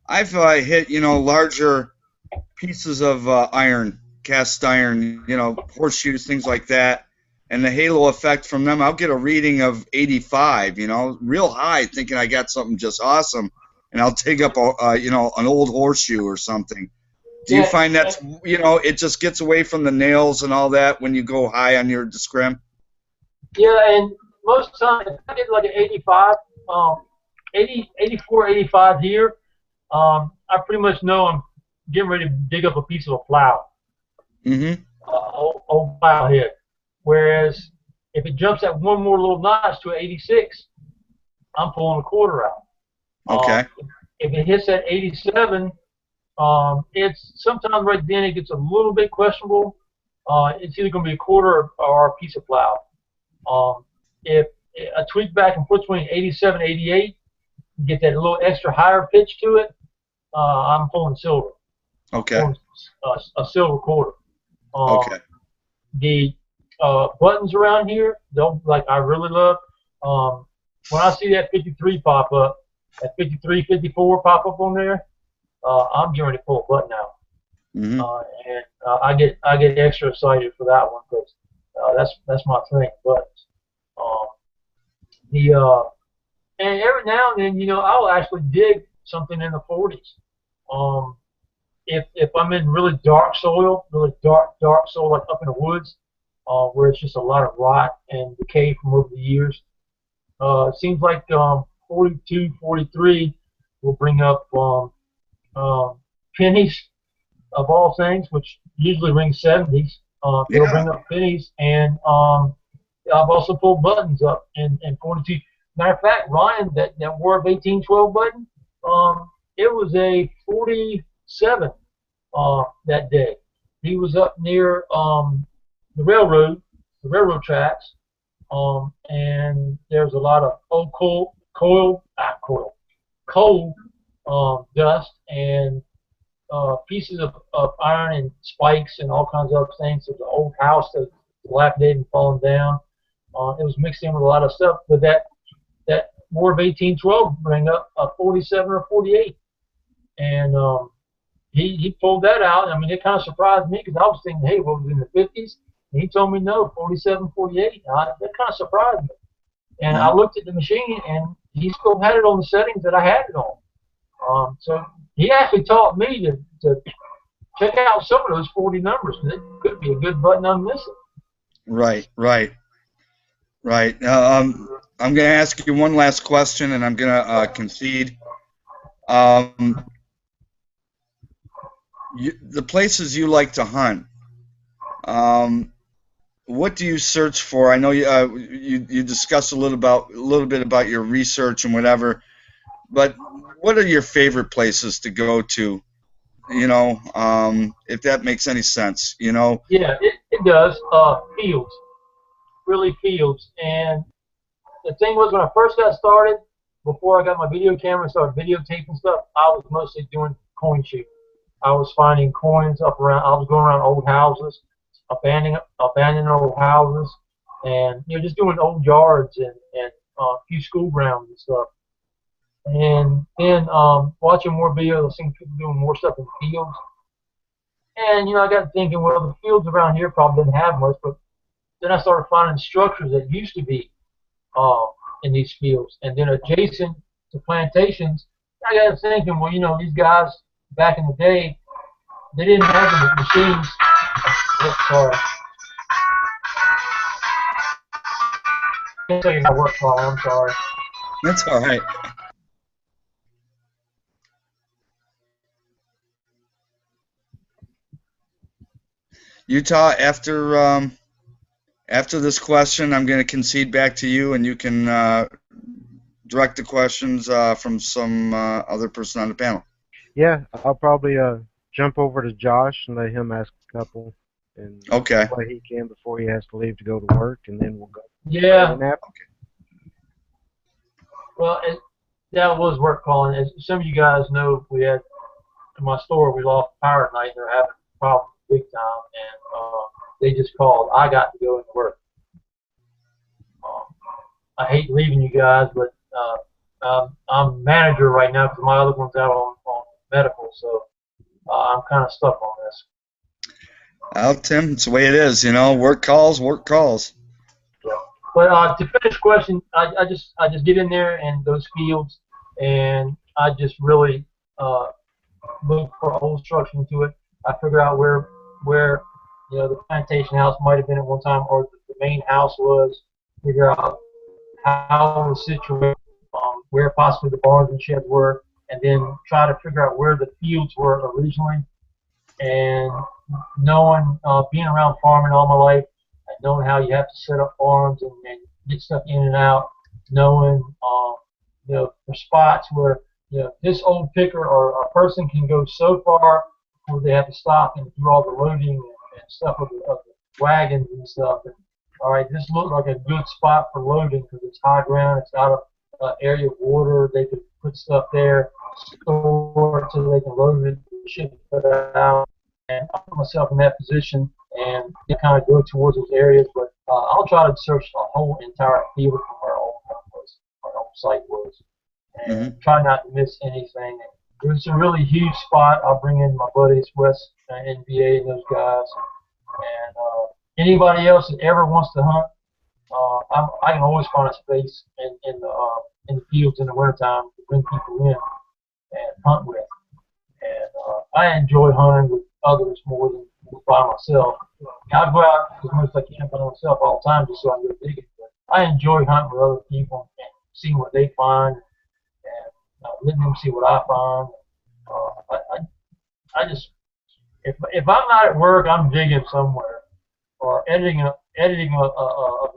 hit larger pieces of iron, cast iron, horseshoes, things like that, and the halo effect from them, I'll get a reading of 85, real high, thinking I got something just awesome, and I'll dig up an old horseshoe or something. Do you find that's it just gets away from the nails and all that when you go high on your discrim? Yeah, and most of the time if I get like an 85, 84, 85 here, I pretty much know I'm getting ready to dig up a piece of a plow. Old plow head. Whereas if it jumps at one more little notch to an 86, I'm pulling a quarter out. Okay. If it hits at 87, it's sometimes right then it gets a little bit questionable. It's either going to be a quarter or a piece of plow. If a tweak back and forth between 87 and 88, get that little extra higher pitch to it, I'm pulling silver. Okay. A silver quarter. Okay. The buttons around here, I really love. When I see that 53 pop up, that 53, 54 pop up on there, I'm going to pull a button out. And I get extra excited for that one because that's my thing. But and every now and then, I'll actually dig something in the 40s. If I'm in really dark soil, really dark soil, like up in the woods, where it's just a lot of rot and decay from over the years, it seems like 42, 43 will bring up pennies of all things, which usually ring 70s. They'll bring up pennies, and I've also pulled buttons up in 42. Matter of fact, Ryan, that War of 1812 button, it was a 47 that day. he was up near the railroad tracks, and there's a lot of old coal dust and pieces of iron and spikes and all kinds of things. There's an old house that's dilapidated and fallen down. It was mixed in with a lot of stuff, but that War of 1812 bring up a 47 or 48, and he pulled that out. I mean, it kind of surprised me because I was thinking, hey, what was in the 50s? And he told me no, 47, 48. That kind of surprised me. And I looked at the machine, and he still had it on the settings that I had it on. So he actually taught me to check out some of those 40 numbers. And it could be a good button I'm missing. Right. I'm going to ask you one last question, and I'm going to concede. The places you like to hunt, what do you search for? I know you discussed a little bit about your research and whatever, but what are your favorite places to go to? You know, if that makes any sense, you know. Yeah, it does. Fields, really fields. And the thing was, when I first got started, before I got my video camera and started videotaping stuff, I was mostly doing coin shooting. I was finding coins up around. I was going around old houses, abandoning old houses, and just doing old yards and a few school grounds and stuff. And then watching more videos, seeing people doing more stuff in the fields. And I got thinking, well, the fields around here probably didn't have much, but then I started finding structures that used to be in these fields, and then adjacent to plantations. I got thinking, well, these guys back in the day, they didn't have the machines. Oh, sorry. I can't tell you my work call. I'm sorry. That's all right. Utah, after this question, I'm going to concede back to you, and you can direct the questions from some other person on the panel. Yeah, I'll probably jump over to Josh and let him ask a couple, and Okay. what he can before he has to leave to go to work, and then we'll go. Yeah. Okay. Well, that was work calling. As some of you guys know, we had in my store, we lost power at night. They're having problems big time, and they just called. I got to go and work. I hate leaving you guys, but I'm manager right now because my other one's out on medical, so I'm kind of stuck on this. Well, Tim, it's the way it is, Work calls. Yeah. But to finish the question, I just get in there and those fields, and I just really look for old structure into it. I figure out where the plantation house might have been at one time, or the main house was. Figure out how it was situated, where possibly the barns and sheds were, and then try to figure out where the fields were originally. And knowing, being around farming all my life, and knowing how you have to set up farms and get stuff in and out, knowing the spots where this old picker or a person can go so far before they have to stop and do all the loading and stuff of the wagons and stuff. And, all right, this looked like a good spot for loading because it's high ground, it's out of area of water. They could put stuff there, store it so they can load it, ship it out. And I put myself in that position and kind of go towards those areas. But I'll try to search the whole entire field from where our old site was, and try not to miss anything. If it's a really huge spot, I'll bring in my buddies, Wes, NBA, and those guys. And anybody else that ever wants to hunt, I can always find a space in the fields in the wintertime to bring people in and hunt with. And I enjoy hunting with others more than by myself. I go out as much as I can by myself all the time just so I can go digging. But I enjoy hunting with other people and seeing what they find and letting them see what I find. I just, if I'm not at work, I'm digging somewhere or editing a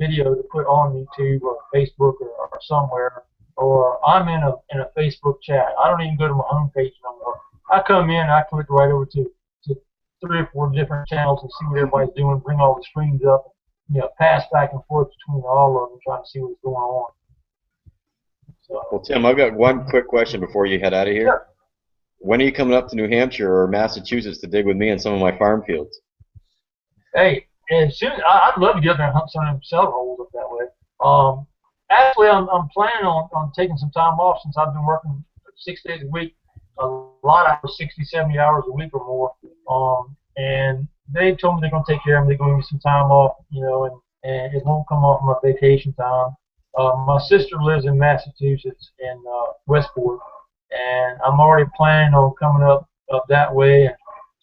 video to put on YouTube or Facebook or somewhere, or I'm in a Facebook chat. I don't even go to my homepage no more. I come in, I click right over to 3 or 4 different channels and see what everybody's doing, bring all the streams up, pass back and forth between all of them, trying to see what's going on. So, Well, Tim, I've got one quick question before you head out of here. sure. When are you coming up to New Hampshire or Massachusetts to dig with me in some of my farm fields? Hey, as soon I'd love to get up there and hunt some of them cell holes up that way. Actually, I'm planning on taking some time off since I've been working 6 days a week, a lot of hours, 60, 70 hours a week or more. And they told me they're going to take care of me. They're going to give me some time off, and it won't come off my vacation time. My sister lives in Massachusetts in Westport, and I'm already planning on coming up that way. And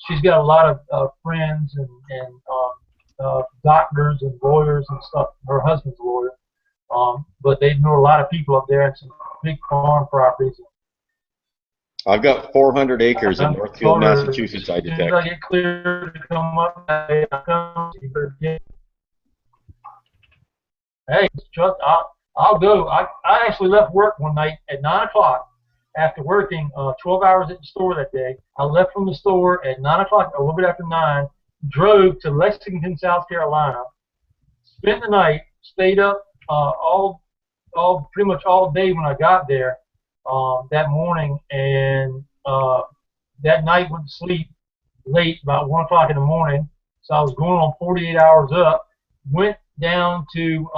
she's got a lot of friends and doctors and lawyers and stuff. Her husband's a lawyer, but they know a lot of people up there and some big farm properties. I've got 400 acres in Northfield, Massachusetts, I As soon as detect. I get clear to come up, I'll come. Hey, Chuck, I'll go. I actually left work one night at 9 o'clock after working 12 hours at the store that day. I left from the store at 9 o'clock, a little bit after 9, drove to Lexington, South Carolina, spent the night, stayed up pretty much all day when I got there that morning, and that night went to sleep late, about 1 o'clock in the morning. So I was going on 48 hours up. Went down to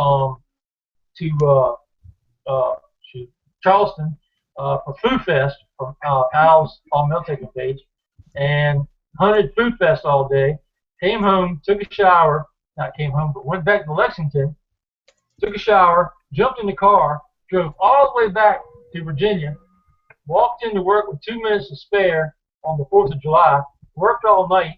Charleston for Food Fest from Al's Milk Taking page, and hunted Food Fest all day. Came home, took a shower. Not came home, but went back to Lexington. Took a shower, jumped in the car, drove all the way back to Virginia. Walked into work with 2 minutes to spare on the 4th of July. Worked all night.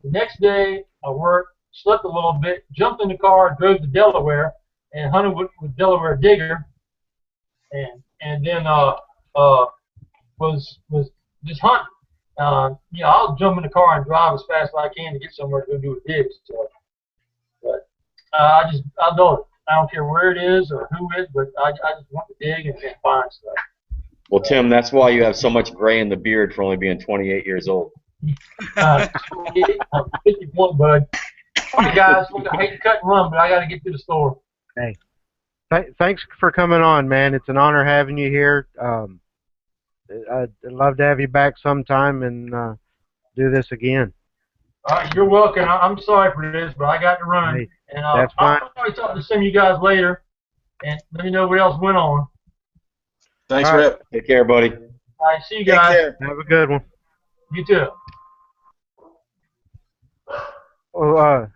The next day, I worked, slept a little bit, jumped in the car, drove to Delaware, and hunted with Delaware Digger, and then was just hunting. I'll jump in the car and drive as fast as I can to get somewhere to go do a dig. So, but I know it. I don't care where it is or who it is, but I just want to dig and find stuff. Well, Tim, that's why you have so much gray in the beard for only being 28 years old. 51, bud. All right, guys. I hate to cut and run, but I got to get to the store. Hey, thanks for coming on, man. It's an honor having you here. I'd love to have you back sometime and do this again. All right, you're welcome. I'm sorry for this, but I got to run. Hey, and that's fine. I'll probably talk to some of you guys later, and let me know what else went on. Thanks, All right. Rip. Take care, buddy. All right, see you guys. Take care. Have a good one. You too. Well,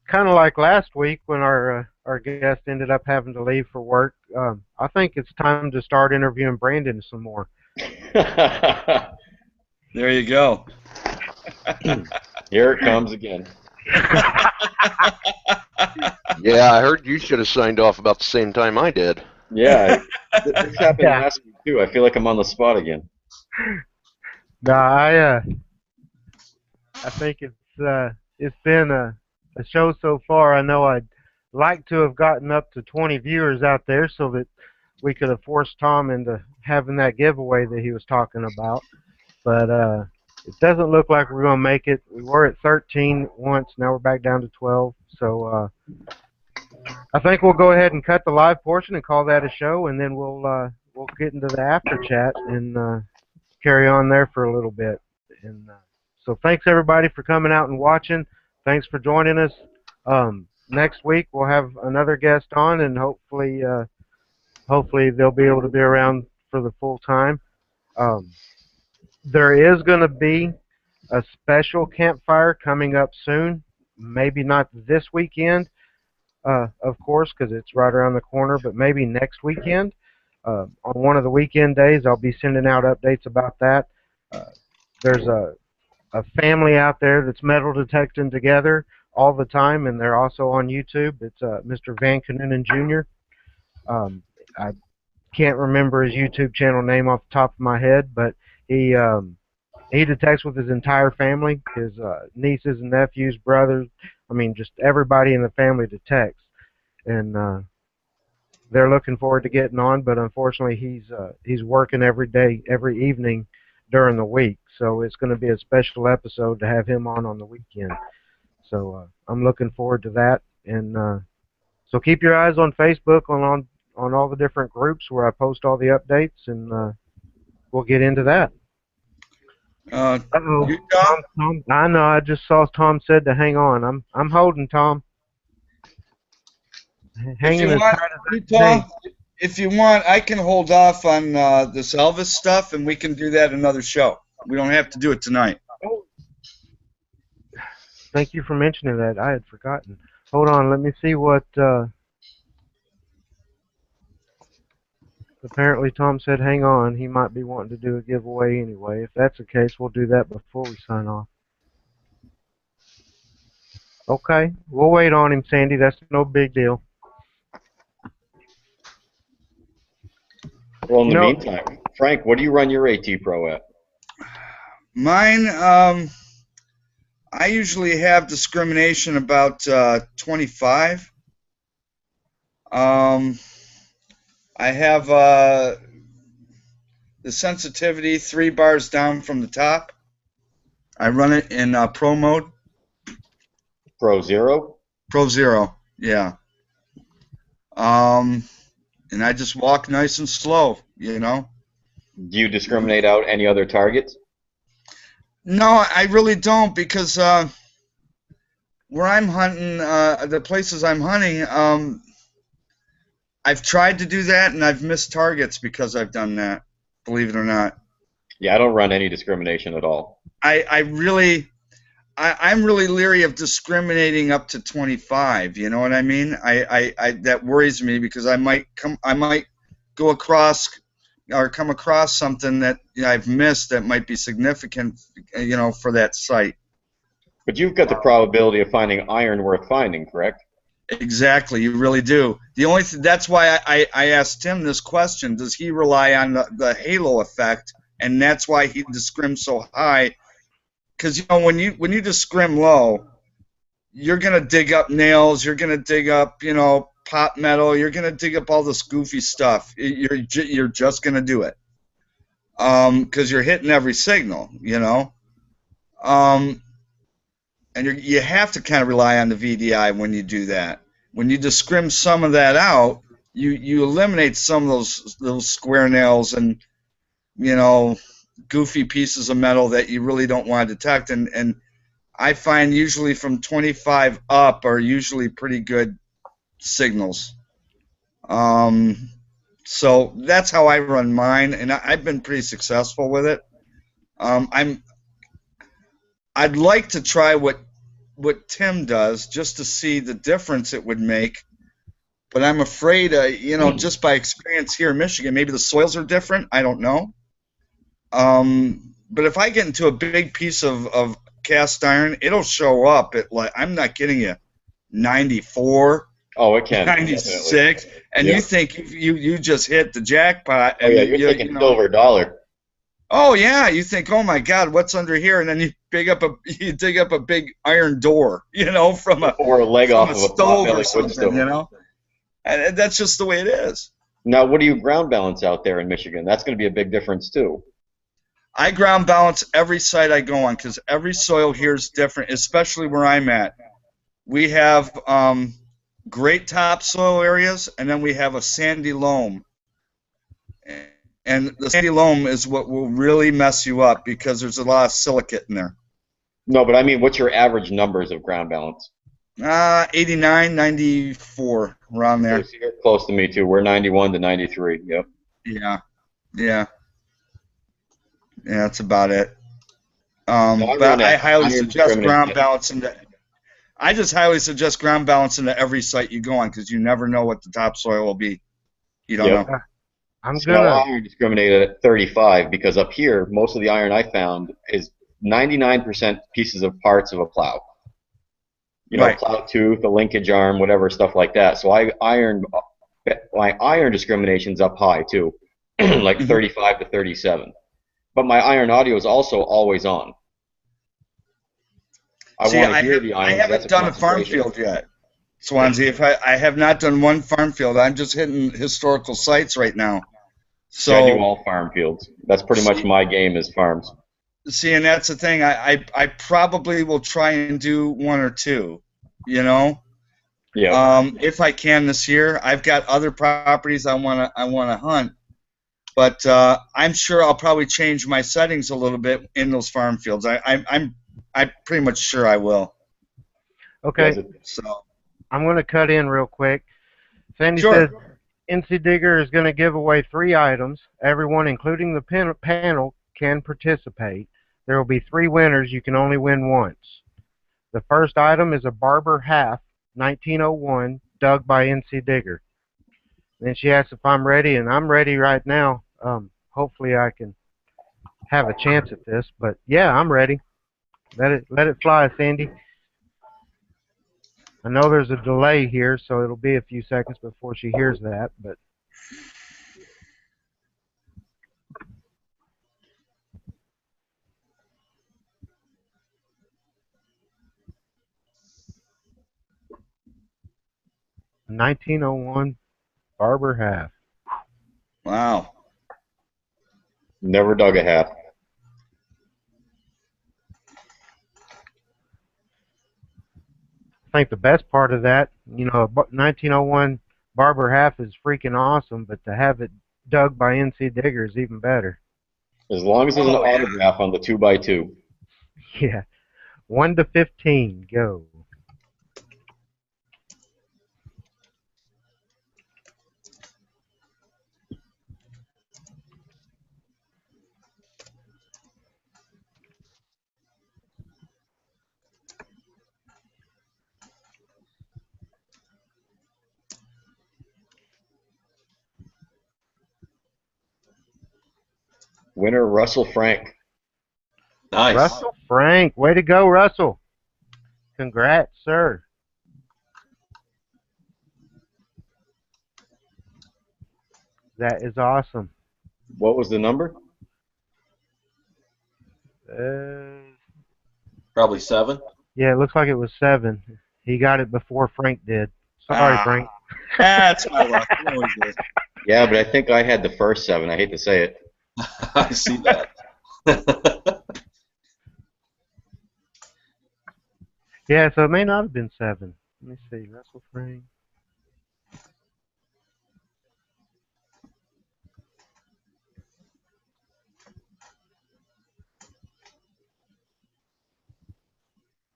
kind of like last week when our guest ended up having to leave for work, I think it's time to start interviewing Brandon some more. There you go. Here it comes again. Yeah, I heard you should have signed off about the same time I did. Yeah, this happened last week too. I feel like I'm on the spot again. No, I think it's been a show so far. I know I'd like to have gotten up to 20 viewers out there so that we could have forced Tom into having that giveaway that he was talking about. But it doesn't look like we're going to make it. We were at 13 once. Now we're back down to 12. So I think we'll go ahead and cut the live portion and call that a show, and then we'll get into the after chat and carry on there for a little bit. And so thanks everybody for coming out and watching. Thanks for joining us. Next week we'll have another guest on, and hopefully they'll be able to be around for the full time. There is going to be a special campfire coming up soon. Maybe not this weekend, of course, because it's right around the corner, but maybe next weekend. On one of the weekend days, I'll be sending out updates about that. There's a family out there that's metal detecting together all the time, and they're also on YouTube. It's Mr. Van Koonen Jr. I can't remember his YouTube channel name off the top of my head, but he detects with his entire family, his nieces and nephews, brothers. I mean, just everybody in the family detects, and they're looking forward to getting on. But unfortunately, he's working every day, every evening, during the week. So it's going to be a special episode to have him on the weekend. So I'm looking forward to that. And so keep your eyes on Facebook on all the different groups where I post all the updates, and we'll get into that. Uh-oh. Utah? Tom, I know. I just saw Tom said to hang on. I'm holding, Tom. Hanging as tight as I Utah, if you want, I can hold off on this Elvis stuff, and we can do that another show. We don't have to do it tonight. Oh. Thank you for mentioning that. I had forgotten. Hold on. Let me see what... Apparently, Tom said, hang on. He might be wanting to do a giveaway anyway. If that's the case, we'll do that before we sign off. Okay. We'll wait on him, Sandy. That's no big deal. Well, in the meantime, Frank, what do you run your AT Pro at? Mine, I usually have discrimination about 25. I have the sensitivity 3 bars down from the top. I run it in Pro mode. Pro Zero? Pro Zero, yeah. And I just walk nice and slow, you know. Do you discriminate out any other targets? No, I really don't, because where I'm hunting, the places I'm hunting, I've tried to do that, and I've missed targets because I've done that, believe it or not. Yeah, I don't run any discrimination at all. I'm really leery of discriminating up to 25. You know what I mean? That worries me, because I might go across or come across something that I've missed that might be significant, you know, for that site. But you've got the probability of finding iron worth finding, correct? Exactly, you really do. The only that's why I asked Tim this question. Does he rely on the halo effect, and that's why he discrims so high? Because, you know, when you discrim low, you're gonna dig up nails, you're gonna dig up, you know, pop metal, you're gonna dig up all this goofy stuff. You're just gonna do it, because you're hitting every signal, you know. And you have to kind of rely on the VDI when you do that. When you discrim some of that out, you eliminate some of those little square nails and, you know, goofy pieces of metal that you really don't want to detect. And I find usually from 25 up are usually pretty good signals. So that's how I run mine, and I've been pretty successful with it. I'd like to try what Tim does, just to see the difference it would make, but I'm afraid, you know, just by experience here in Michigan, maybe the soils are different. I don't know. But if I get into a big piece of cast iron, it'll show up at, like, I'm not kidding you, 94. Oh, it can. 96, definitely. And yeah. You think you just hit the jackpot. Oh, yeah, you're thinking silver dollar. Oh yeah, you think, oh my God, what's under here? And then you dig up a big iron door, you know, from a leg off of a stove or something, you know. And that's just the way it is. Now, what do you ground balance out there in Michigan? That's going to be a big difference too. I ground balance every site I go on, because every soil here is different, especially where I'm at. We have great topsoil areas, and then we have a sandy loam. And the sandy loam is what will really mess you up, because there's a lot of silicate in there. No, but I mean, what's your average numbers of ground balance? 89, 94, around there. So you're close to me too. We're 91 to 93. Yep. Yeah, that's about it. But I highly suggest ground balance into. I just highly suggest ground balance into every site you go on, because you never know what the topsoil will be. You don't know. I'm gonna iron discriminated at 35, because up here, most of the iron I found is 99% pieces of parts of a plow. You know, plow tooth, a linkage arm, whatever, stuff like that. So my iron discrimination's up high too, like 35 to 37. But my iron audio is also always on. I haven't done a farm field yet, Swansea. I have not done one farm field. I'm just hitting historical sites right now. So I do all farm fields. That's pretty much my game is farms. see, and that's the thing. I probably will try and do one or two. You know, Yeah. if I can this year. I've got other properties I wanna hunt, but I'm sure I'll probably change my settings a little bit in those farm fields. I'm pretty much sure I will. Okay, So I'm going to cut in real quick. Sandy sure. says NC Digger is going to give away 3 items. Everyone, including the panel, can participate. There will be 3 winners. You can only win once. The first item is a Barber Half 1901 dug by NC Digger. Then she asks if I'm ready, and I'm ready right now. Hopefully I can have a chance at this, but yeah, I'm ready. Let it fly, Sandy. I know there's a delay here, so it'll be a few seconds before she hears that, but 1901 Barber Half. Wow. Never dug a half. I think the best part of that, you know, 1901 Barber Half is freaking awesome, but to have it dug by NC Digger is even better. As long as there's an Oh, yeah. autograph on the 2x2. Yeah. 1 to 15, go. Winner Russell Frank. Nice. Russell Frank, way to go, Russell. Congrats, sir. That is awesome. What was the number? Probably 7. Yeah, it looks like it was 7. He got it before Frank did. Sorry, Frank. That's my luck. It always is. Yeah, but I think I had the first 7. I hate to say it. I see that. Yeah, so it may not have been 7. Let me see. Russell Frank.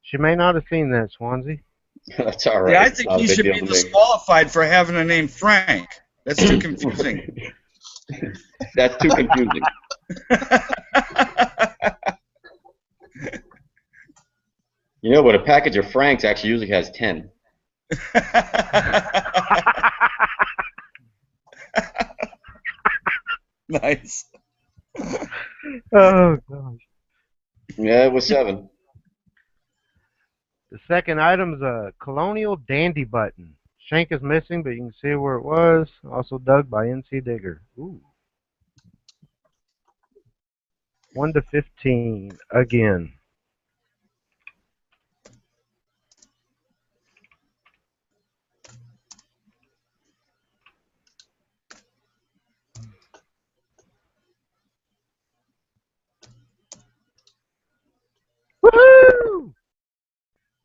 She may not have seen that, Swansea. That's all right. Yeah, I It's think not a he big should deal be to me. disqualified for having a name Frank. That's too confusing. That's too confusing. You know, but a package of Franks actually usually has 10. Nice. Oh, gosh. Yeah, it was 7. The second item is a Colonial Dandy button. Shank is missing, but you can see where it was. Also dug by NC Digger. Ooh. 1 to 15 again. Woohoo!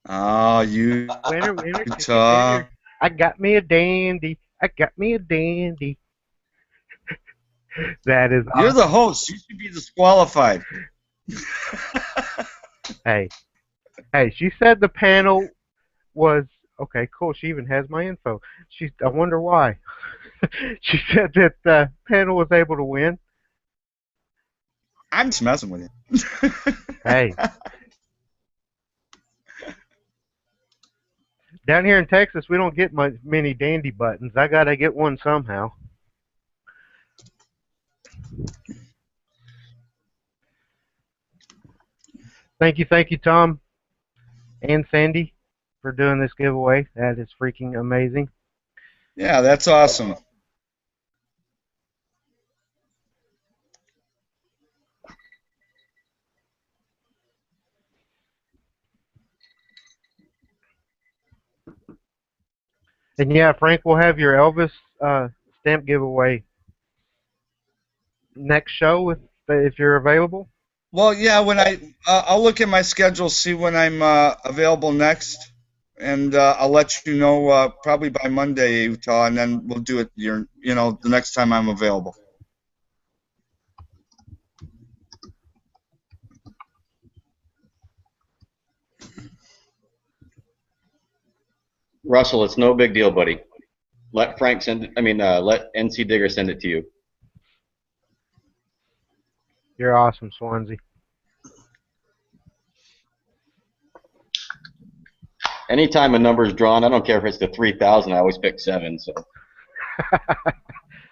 Oh, you Winner, winner, chicken Utah. dinner. I got me a dandy. I got me a dandy. That is You're awesome. the host. You should be disqualified. Hey, she said the panel was okay. Cool. She even has my info. I wonder why. She said that the panel was able to win. I'm just messing with you. Hey, down here in Texas, we don't get many dandy buttons. I gotta get one somehow. Thank you, Tom and Sandy, for doing this giveaway. That is freaking amazing. Yeah, that's awesome. And yeah, Frank will have your Elvis stamp giveaway next show if you're available? Well, yeah. I'll look at my schedule, see when I'm available next, and I'll let you know probably by Monday, Utah, and then we'll do it. The next time I'm available. Russell, it's no big deal, buddy. Let Frank send it. Let NC Digger send it to you. You're awesome, Swansea. Anytime a number is drawn, I don't care if it's the 3,000. I always pick 7. So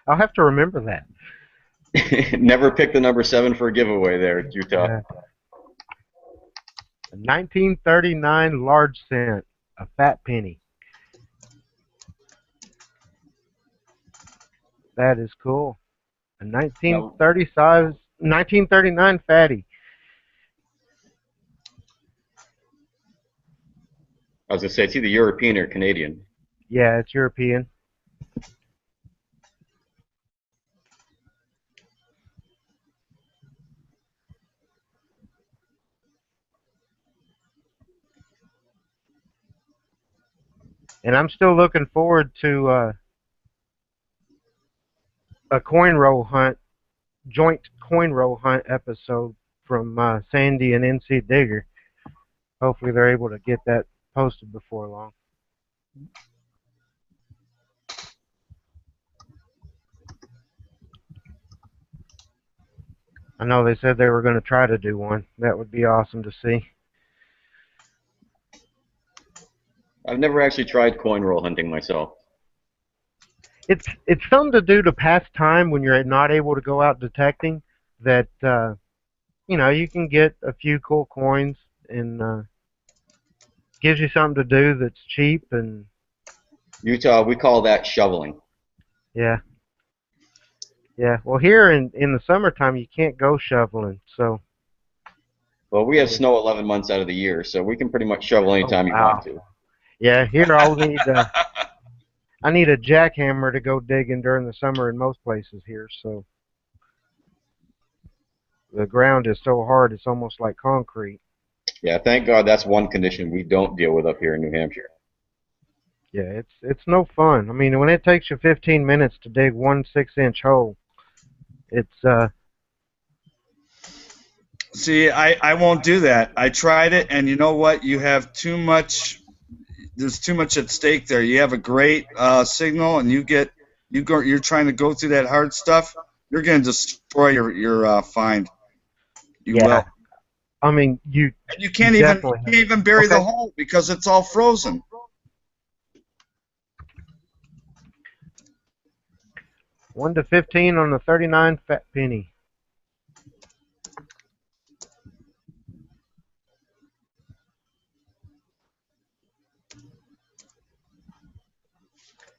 I'll have to remember that. never pick the number 7 for a giveaway there, Utah. Yeah. A 1939 large cent, a fat penny. That is cool. A 1939 fatty. I was gonna say it's either European or Canadian. Yeah, it's European. And I'm still looking forward to a coin roll hunt, joint coin roll hunt episode from Sandy and NC Digger. Hopefully they're able to get that posted before long. I know they said they were going to try to do one. That would be awesome to see. I've never actually tried coin roll hunting myself. It's something to do to pass time when you're not able to go out detecting. That you can get a few cool coins and gives you something to do that's cheap and. Utah, we call that shoveling. Yeah. Yeah. Well, here in the summertime you can't go shoveling, so. Well, we have snow 11 months out of the year, so we can pretty much shovel anytime you want to. Yeah, here I'll need. I need a jackhammer to go digging during the summer in most places here, so the ground is so hard it's almost like concrete. Yeah, thank God that's one condition we don't deal with up here in New Hampshire. Yeah, it's no fun. I mean, when it takes you 15 minutes to dig 1 6-inch hole, it's See, I won't do that. I tried it, and you know what? You have too much. There's too much at stake there. You have a great signal, and you're trying to go through that hard stuff. You're going to destroy your find. You will. I mean, you can't even bury the hole because it's all frozen. $1 to 15 on the 39 fat penny.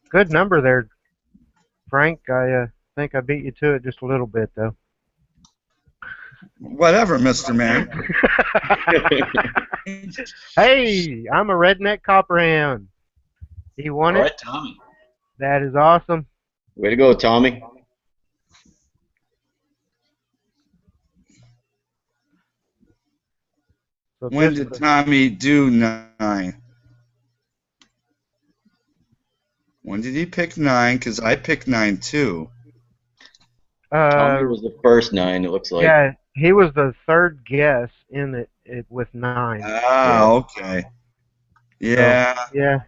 Good number there, Frank. I think I beat you to it just a little bit, though. Whatever, Mr. Man. Hey, I'm a redneck copperhound. He won it. All right, Tommy. That is awesome. Way to go, Tommy. So when did Tommy do 9? When did he pick 9? Because I picked 9 too. Tommy was the first 9, it looks like. Yeah, he was the third guess in it with 9. Ah, okay. Yeah. So, yeah.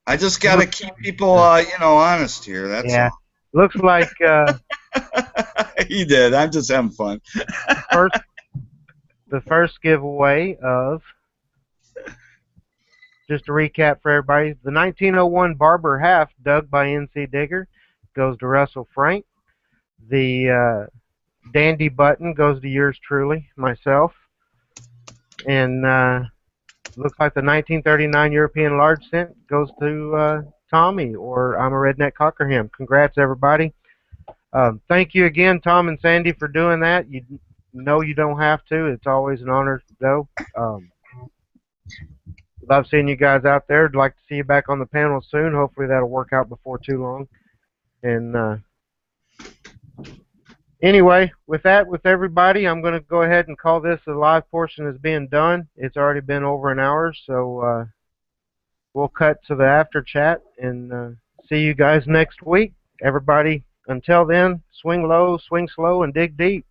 I just got to keep people, honest here. That's all. Looks like he did. I'm just having fun. the first giveaway of, just to recap for everybody, the 1901 Barber Half dug by NC Digger goes to Russell Frank. The Dandy Button goes to yours truly, myself. And looks like the 1939 European Large Cent goes to Tommy, or I'm a Redneck Cockerham. Congrats, everybody. Thank you again, Tom and Sandy, for doing that. You know you don't have to. It's always an honor to go. Love seeing you guys out there. I'd like to see you back on the panel soon. Hopefully that'll work out before too long. And Anyway, with everybody, I'm going to go ahead and call this the live portion as being done. It's already been over an hour, so we'll cut to the after chat and see you guys next week. Everybody, until then, swing low, swing slow, and dig deep.